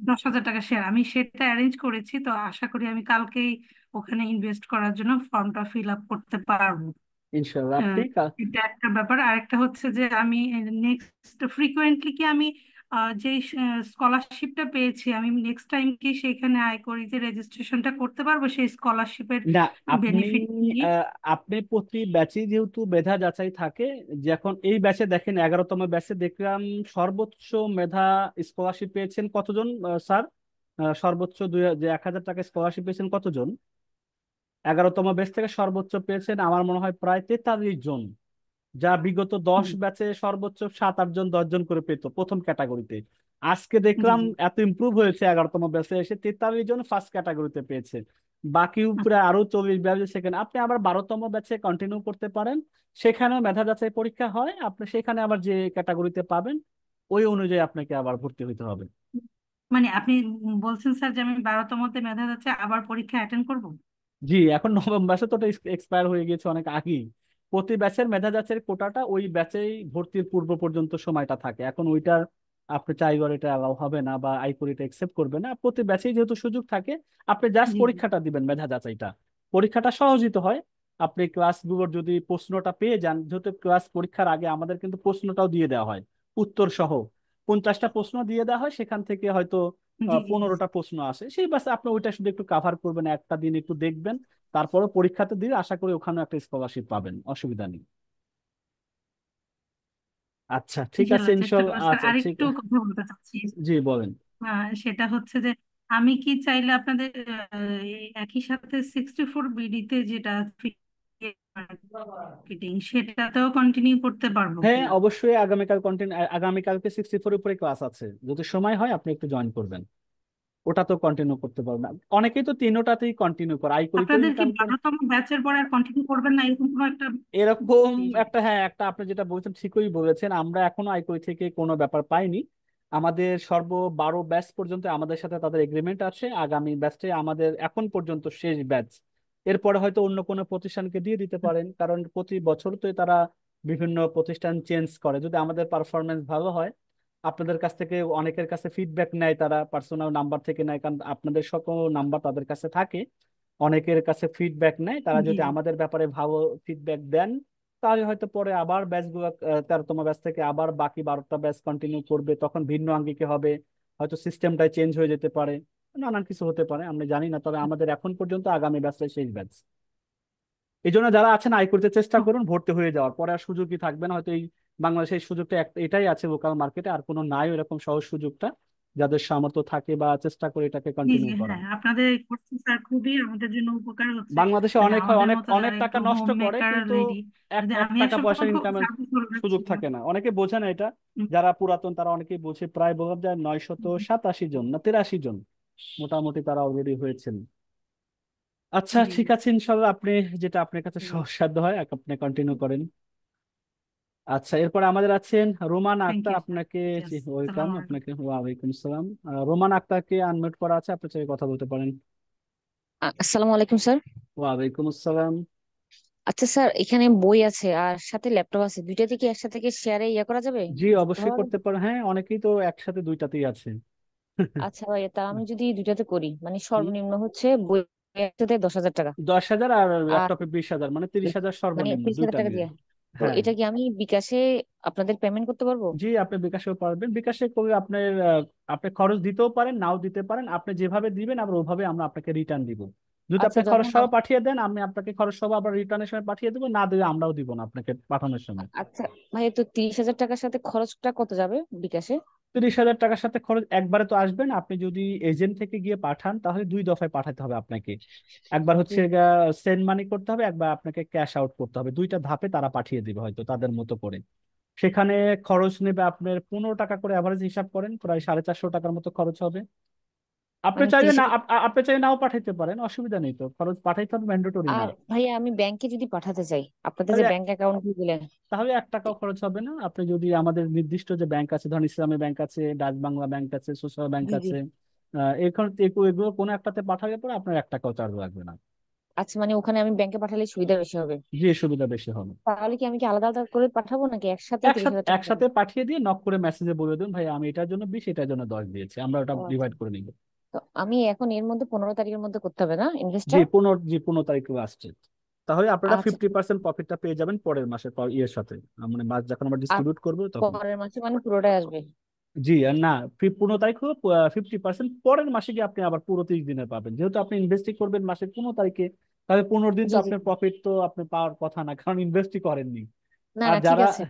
10,000 টাকা শেয়ার আমি সেটা অ্যারেঞ্জ করেছি, তো আশা করি আমি কালকেই ওখানে ইনভেস্ট করার জন্য ফর্মটা ফিল আপ করতে পারবো। ইনশাল্লাহ আহ, আপনি এটা একটা ব্যাপার। আরেকটা হচ্ছে যে আমি নেক্সট ফ্রিকোয়েন্টলি কি আমি যে স্কলারশিপটা পেয়েছি, আমি নেক্সট টাইম কি সেখানে আয় করি যে রেজিস্ট্রেশনটা করতে পারবো সেই স্কলারশিপের না, আপনি বেনিফিট নিয়ে? আহ, আপনি প্রতি ব্যাচে যেহেতু মেধা যাচাই থাকে, যখন এই ব্যাচে দেখেন 11তম ব্যাচে দেখলাম সর্বোচ্চ মেধা স্কলারশিপ পেয়েছেন কতজন স্যার? সর্বোচ্চ 1,000 টাকা স্কলারশিপ পেয়েছেন কতজন? 11তম ব্যাচ থেকে সর্বোচ্চ পেয়েছেন আমার মনে হয় প্রায় 43 জন, যা বিগত 10 হুম, ব্যাচে সর্বোচ্চ 7-8 জন 10 জন করে পেত প্রথম ক্যাটাগরিতে। আজকে জি দেখলাম জি। এত ইমপ্রুভ হয়েছে, 11তম ব্যাচে এসে 43 জন ফার্স্ট ক্যাটাগরিতে পেয়েছে। বাকি আচ্ছা, উপরে আরো 40 ব্যাচে সেখানে আপনি আবার 12তম ব্যাচে কন্টিনিউ করতে পারেন। সেখানেও মেধা যাচাই পরীক্ষা হয়, আপনি সেখানে আবার যে ক্যাটাগরিতে পাবেন ওই অনুযায়ী আপনাকে আবার ভর্তি হতে হবে। মানে আপনি বলছেন স্যার যে আমি 12তমতে মেধা যাচ্ছে আবার পরীক্ষা অ্যাটেন্ড করবো? জি, এখন নবম ব্যাচে তো ওটা এক্সপায়ার হয়ে গেছে অনেক আগেই। প্রতি ব্যাচের মেধা যাচের কোটাটা ওই ব্যাচেই ভর্তির পূর্ব পর্যন্ত সময়টা থাকে, এখন ওইটার আপনি চাইবার এটা অ্যালাউ হবে না বা আইকোর এটা একসেপ্ট করবে না। প্রতি ব্যাচেই যেহেতু সুযোগ থাকে, আপনি জাস্ট জি জি। পরীক্ষাটা দিবেন, মেধা যাচাইটা। পরীক্ষাটা সহজই তো হয়। আপনি ক্লাসগুলোর যদি প্রশ্নটা পেয়ে যান, যেহেতু ক্লাস পরীক্ষার আগে আমাদের কিন্তু প্রশ্নটাও দিয়ে দেওয়া হয় উত্তর সহ, 50টা প্রশ্ন দিয়ে দেওয়া হয়, সেখান থেকে হয়তো জি জি জি। 15টা প্রশ্ন আসে, সেই বাসে আপনি ওইটা শুধু একটু কাভার করবেন, একটা দিন একটু দেখবেন, তারপরে পরীক্ষাতে দিয়ে আশা করি ওখানে একটা স্কলারশিপ পাবেন, অসুবিধা নেই। আচ্ছা ঠিক আছে ইনশাল্লাহ চেষ্টা ইনশাল্লাহ, করবো স্যার। আচ্ছা ঠিক। আরেকটু কথা বলতে চাচ্ছি। জি বলেন। সেটা হচ্ছে যে আমি কি চাইলে আপনাদের এই একই সাথে 64 বিডিতে যেটা মার্কেটিং সেটাতেও কন্টিনিউ করতে পারবো হ্যাঁ কিনা? অবশ্যই, আগামীকালকে 64 উপরে ক্লাস আছে, যদি সময় হয় আপনি একটু জয়েন করবেন, ওটা তো কন্টিনিউ করতে পারবেন। অনেকেই তো তিনোটাতেই কন্টিনিউ করে, আইকরিতেও আপনাদের কি ইনকাম করে। 12তম ব্যাচের পরে আর কন্টিনিউ করবেন না এরকম কোনো একটা? এরকম জি জি। একটা, হ্যাঁ একটা আপনি যেটা বলছেন ঠিকই বলেছেন, আমরা এখনো আইকই থেকে কোনো ব্যাপার পাইনি। আমাদের 12 ব্যাচ পর্যন্ত আমাদের সাথে তাদের এগ্রিমেন্ট আছে, আগামী ব্যাচটাই আমাদের এখন পর্যন্ত শেষ ব্যাচ। এরপরে হয়তো অন্য কোনো প্রতিষ্ঠানকে দিয়ে দিতে পারেন, কারণ প্রতি বছর তো তারা বিভিন্ন প্রতিষ্ঠান চেঞ্জ করে। যদি আমাদের পারফরমেন্স ভালো হয়, আপনাদের কাছ থেকে অনেকের কাছে ফিডব্যাক নেয়, তারা পার্সোনাল নাম্বার থেকে নেয়, কারণ আপনাদের সকল নাম্বার তাদের কাছে থাকে। অনেকের কাছে ফিডব্যাক নেয়, তারা জি যদি জি। আমাদের ব্যাপারে ভালো ফিডব্যাক দেন, তাহলে হয়তো পরে আবার ব্যাচগুলো 13তম ব্যাচ থেকে আবার বাকি 12টা ব্যাচ কন্টিনিউ করবে, তখন ভিন্ন আঙ্গিকে হবে, হয়তো সিস্টেমটাই চেঞ্জ হয়ে যেতে পারে, নানান কিছু হতে পারে আমরা জানি না। তবে আমাদের এখন পর্যন্ত আগামী ব্যাচটাই শেষ ব্যাচ। এই জন্য যারা আছেন আয় করতে চেষ্টা করুন, ভর্তি হয়ে যাওয়ার পরে আর সুযোগই থাকবে না হয়তো। এই বাংলাদেশের সুযোগটা এটাই আছে লোকাল মার্কেটে, আর কোনো নাই এরকম সহজ সুযোগটা, যাদের সামর্থ্য থাকে বা চেষ্টা করে এটাকে জি কন্টিনিউ জি। করা। হ্যাঁ, আপনাদের এই কোর্স স্যার খুবই আমাদের জন্য উপকার হচ্ছে। বাংলাদেশে মানে অনেক হয়, আমাদের অনেক মতো অনেক যারা টাকা একটু নষ্ট হোম করে, মেকার কিন্তু রেডি, এক যদি এক আমি টাকা আসলে পয়সা প্রথম খুব ইনকামের সার্ভিস সুযোগ ছিল। থাকে না, অনেকে বোঝে না এটা। যারা পুরাতন তারা অনেকেই বোঝে, প্রায় বলা যায় 987 জন না 83 জন মোটামুটি তারা অলরেডি হয়েছেন। আচ্ছা জি ঠিক আছে ইনশাল্লাহ, আপনি যেটা আপনার কাছে জি। সহজসাধ্য হয় আপনি কন্টিনিউ করেন। আচ্ছা এরপরে আমাদের আছেন Roman thank Akhtar, you sir. আপনাকে ওয়েলকাম, আসসালামু আলাইকুম। আপনাকে ওয়ালাইকুম আসসালাম। রোমান আক্তারকে আনমিউট করা আছে, আপনার সাথে কথা বলতে পারেন। আসসালামু আলাইকুম স্যার। ওয়ালাইকুম আসসালাম। আচ্ছা স্যার, এখানে বই আছে আর সাথে ল্যাপটপ আছে, দুইটাতে কি একসাথে কি শেয়ারে ইয়ে করা যাবে? জি যুক্ত অবশ্যই হওয়া করতে যাবে? পারেন, হ্যাঁ অনেকেই তো একসাথে দুইটাতেই আছে। আচ্ছা ভাই, তা আমি যদি দুইটাতে করি মানে সর্বনিম্ন হচ্ছে বই একসাথে 10,000 টাকা 10,000 আর আর ল্যাপটপে 20,000, মানে 30,000 মানে সর্বনিম্ন 30,000 দুইটা টাকা মিলে। দিয়ে। তো হ্যাঁ এটা কি আমি বিকাশে আপনাদের পেমেন্ট করতে পারবো? জি, আপনি বিকাশেও পারবেন, বিকাশে করে আপনার আপনি খরচ দিতেও পারেন নাও দিতে পারেন, আপনি যেভাবে দিবেন আবার ওভাবে আমরা আপনাকে রিটার্ন দিব। যদি আচ্ছা আপনি খরচ যখন সহ পাঠিয়ে দেন, আমি আপনাকে খরচ সহ আবার রিটার্নের সময় পাঠিয়ে দেবো, না দিলে আমরাও দিব না আপনাকে পাঠানোর সময়। আচ্ছা ভাই, তো 30,000 টাকার সাথে খরচটা কত যাবে বিকাশে? 30,000 টাকার সাথে খরচ একবারে তো আসবে না, আপনি যদি এজেন্ট থেকে গিয়ে পাঠান তাহলে 2 দফায় পাঠাতে হবে আপনাকে। একবার হচ্ছে জি। সেন্ড মানি করতে হবে, একবার আপনাকে ক্যাশ আউট করতে হবে, দুইটা ধাপে তারা পাঠিয়ে দিবে হয়তো তাদের মতো করে। সেখানে খরচ নেবে আপনার 15 টাকা করে, অ্যাভারেজ হিসাব করেন প্রায় 450 টাকার মতো খরচ হবে। আপনি মানে চাইলে তিরিশ না হাজার আপনি চাইলে নাও পাঠাইতে পারেন, অসুবিধা নেই, তো খরচ পাঠাইতে হবে, ম্যান্ডেটরি না। আর ভাইয়া আমি ব্যাংকে যদি পাঠাতে চাই, আপনাদের যে তাহলে ব্যাংক অ্যাকাউন্ট দিলেন। তাহলে 1 টাকাও খরচ হবে না। আপনি যদি আমাদের নির্দিষ্ট যে ব্যাংক আছে, ধরেন ইসলামী ব্যাংক আছে, ডাচ বাংলা ব্যাংক আছে, সোশ্যাল ব্যাংক জি জি। আছে, এখন এগুলো কোনো একটাতে পাঠালে পরে আপনার 1 টাকাও চার্জ লাগবে না। আচ্ছা, মানে ওখানে আমি ব্যাংকে পাঠালে সুবিধা বেশি হবে। যে সুবিধা বেশি হবে। তাহলে কি আমি কি আলাদা আলাদা করে পাঠাবো নাকি একসাথে তিরিশ একসাথে হাজার টাকা পাঠাবো? একসাথে পাঠিয়ে দিয়ে নক করে মেসেজে বলে দিন, ভাই আমি এটার জন্য 20, এটার জন্য 10 দিয়েছি, আমরা ওটা ও আচ্ছা। ডিভাইড করে নিব। তো আমি এখন এর মধ্যে 15 তারিখের মধ্যে করতে হবে না জি ইনভেস্টটা? 15 তারিখে আসছে। তাহলে আপনারা আচ্ছা 50% প্রফিটটা পেয়ে যাবেন পরের মাসের ইয়ের সাথে, মানে মাস যখন আমরা আর ডিস্ট্রিবিউট করবো তখন। পরের মাসে মানে পুরোটাই আসবে? জি, আর না, 15 তারিখ হলো 50%, পরের মাসে গিয়ে আপনি আবার পুরো 30 দিনে পাবেন, যেহেতু আপনি ইনভেস্টই করবেন মাসের 15 তারিখে, তাহলে 15 দিন তো জি জি আপনার জি। প্রফিট তো আপনি পাওয়ার কথা না, কারণ ইনভেস্টই করেননি। না আর না ঠিক যারা আছে।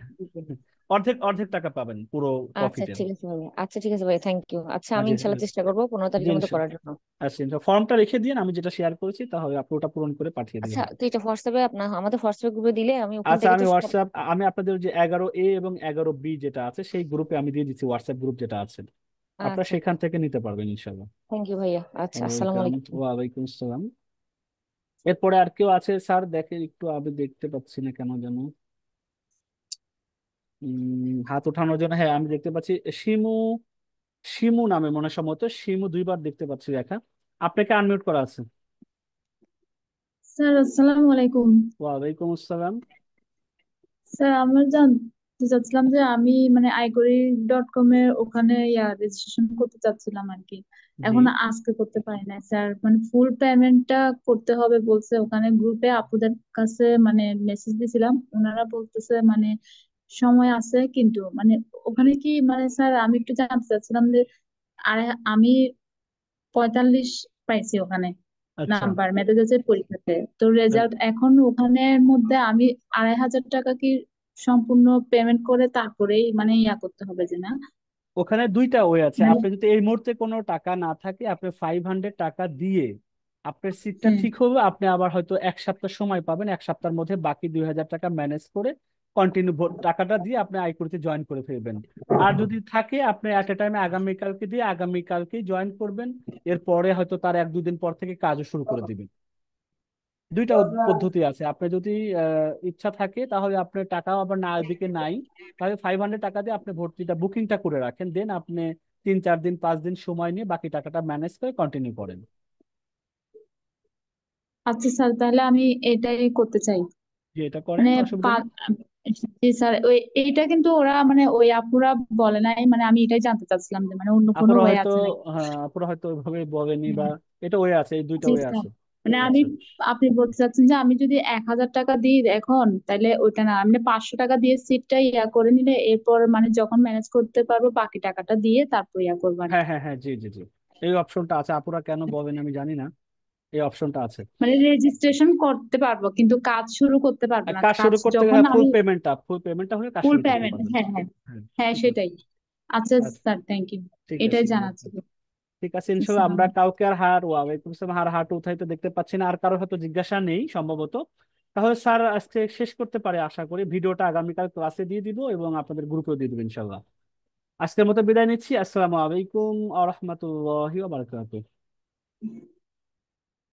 অর্ধেক অর্ধেক টাকা পাবেন পুরো আচ্ছা প্রফিটের। ঠিক আছে ভাইয়া, আচ্ছা ঠিক আছে ভাইয়া, থ্যাংক ইউ। আচ্ছা আমি জি, ইনশাল্লাহ চেষ্টা করবো পনেরো জি, তারিখের মধ্যে করার জন্য। আচ্ছা, ফর্মটা রেখে দিন, আমি যেটা শেয়ার করেছি তাহলে আপনি ওটা পূরণ করে পাঠিয়ে আচ্ছা দিবেন। তো এটা হোয়াটসঅ্যাপে আমাদের হোয়াটসঅ্যাপ গ্রুপে দিলে আমি ওখান আচ্ছা, থেকে আমি তো সব। হোয়াটসঅ্যাপ, আমি আপনাদের যে 11A এবং 11B যেটা আছে সেই গ্রুপে আমি দিয়ে দিচ্ছি, হোয়াটসঅ্যাপ গ্রুপ যেটা আছে, আপনারা আচ্ছা সেখান থেকে নিতে পারবেন ইনশাল্লাহ। থ্যাংক ইউ ভাইয়া, আচ্ছা আসসালামু ওয়েলকাম। আলাইকুম। ওয়ালাইকুম আসসালাম। এরপরে আর কেউ আছে স্যার? দেখেন একটু, আমি দেখতে পাচ্ছি না কেন যেন। হাত ওঠানোর জন্য, হ্যাঁ আমি দেখতে পাচ্ছি শিমু, শিমু নামে মনে হয়, সম্ভবত শিমু 2বার দেখতে পাচ্ছি লেখা। আপনাকে আনমিউট করা আছে। স্যার আসসালামু আলাইকুম। ওয়ালাইকুম আসসালাম। স্যার আমরা জানতে চাচ্ছিলাম যে আমি মানে আইকরি.কম এর ওখানে রেজিস্ট্রেশন করতে চাচ্ছিলাম আর কি। জি, এখন আজকে করতে পারি না স্যার, মানে ফুল পেমেন্টটা করতে হবে বলছে। ওখানে গ্রুপে আপুদের কাছে মানে মেসেজ দিছিলাম, ওনারা বলতেছে মানে সময় আছে, কিন্তু মানে ওখানে কি মানে স্যার আমি একটু জানতে চাচ্ছিলাম যে আরে আমি 45 পাইছি ওখানে আচ্ছা। নাম্বার ম্যাথমেটিক্সের পরীক্ষাতে। তো আ- রেজাল্ট এখন ওখানের মধ্যে আমি 2,500 টাকা কি সম্পূর্ণ পেমেন্ট করে তারপরেই মানে করতে হবে যে না? ওখানে দুইটা ওয়ে আছে, নাহলে আপনি যদি এই মুহূর্তে কোনো টাকা না থাকে আপনি 500 টাকা দিয়ে আপনার সিটটা হ্যাঁ। ঠিক হবে, আপনি আবার হয়তো 1 সপ্তাহ সময় পাবেন, 1 সপ্তাহের মধ্যে বাকি 2,000 টাকা ম্যানেজ করে কন্টিনিউ টাকাটা দিয়ে আপনি আইকুরিতে জয়েন করে ফেলবেন। আর যদি থাকে আপনি এট এ টাইমে আগামীকালকে দিয়ে আগামীকালকেই জয়েন করবেন, এরপরে হয়তো তার 1-2 দিন পর থেকে কাজও শুরু করে দিবেন। দুইটা পদ্ধতি আছে, আপনার যদি ইচ্ছা থাকে তাহলে আপনার টাকাও আবার না দিকে নাই, তাহলে 500 টাকা দিয়ে আপনি ভর্তিটা বুকিংটা করে রাখেন, দেন আপনি 3-4 দিন 5 দিন সময় নিয়ে বাকি টাকাটা ম্যানেজ করে কন্টিনিউ করেন। আচ্ছা স্যার, তাহলে আমি এটাই করতে চাই। যে এটা করেন, মানে অসুবিধা নেই। জি স্যার, ওই এইটা কিন্তু ওরা মানে ওই আপুরা বলে নাই, মানে আমি এটাই জানতে চাচ্ছিলাম যে মানে অন্য কোনো আপুরা ওয়ে হয়তো, আছে নাকি। হ্যাঁ আপুরা হয়তো ওইভাবে বলেনি, বা এটা ওয়ে আছে, এই দুইটা জি ওয়ে স্যার, আছে। মানে আমি আচ্ছা, আপনি বলতে চাচ্ছেন যে আমি যদি 1,000 টাকা দিই এখন, তাহলে ওইটা না আমি 500 টাকা দিয়ে সিটটা করে নিলে এরপর মানে যখন ম্যানেজ করতে পারবো বাকি টাকাটা দিয়ে তারপর করবো আর হ্যাঁ কি। হ্যাঁ হ্যাঁ, জি জি জি, এই অপশনটা আছে, আপুরা কেন বলেন আমি জানি না, এই অপশনটা আছে। মানে রেজিস্ট্রেশন করতে পারবো কিন্তু কাজ শুরু করতে পারবো আর না। কাজ কাজ শুরু করতে যখন গেলে আমি ফুল পেমেন্টটা হলে কাজ ফুল শুরু করতে পেমেন্ট, পারবেন। হ্যাঁ হ্যাঁ, হ্যাঁ, হ্যাঁ ঠিক আছে। সেটাই। আচ্ছা আচ্ছা, স্যার, থ্যাংক ইউ। ঠিক আছে। এটাই জানা ছিল। ঠিক আছে, ইনশাল্লাহ আসসালাম। আমরা কাউকে আর হার, ওয়ালাইকুম আসসালাম, হাট উঠাইতে দেখতে পাচ্ছি না, আর কারো হয়তো জিজ্ঞাসা নেই সম্ভবত। তাহলে স্যার আজকে শেষ করতে পারে আশা করি, ভিডিওটা আগামীকাল ক্লাসে দিয়ে দিব এবং আপনাদের গ্রুপেও দিয়ে দিব ইনশাল্লাহ। আজকের মতো বিদায় নিচ্ছি, আসসালামু আলাইকুম আ রহমতুল্লাহি ওয়া বারাকাতুহু।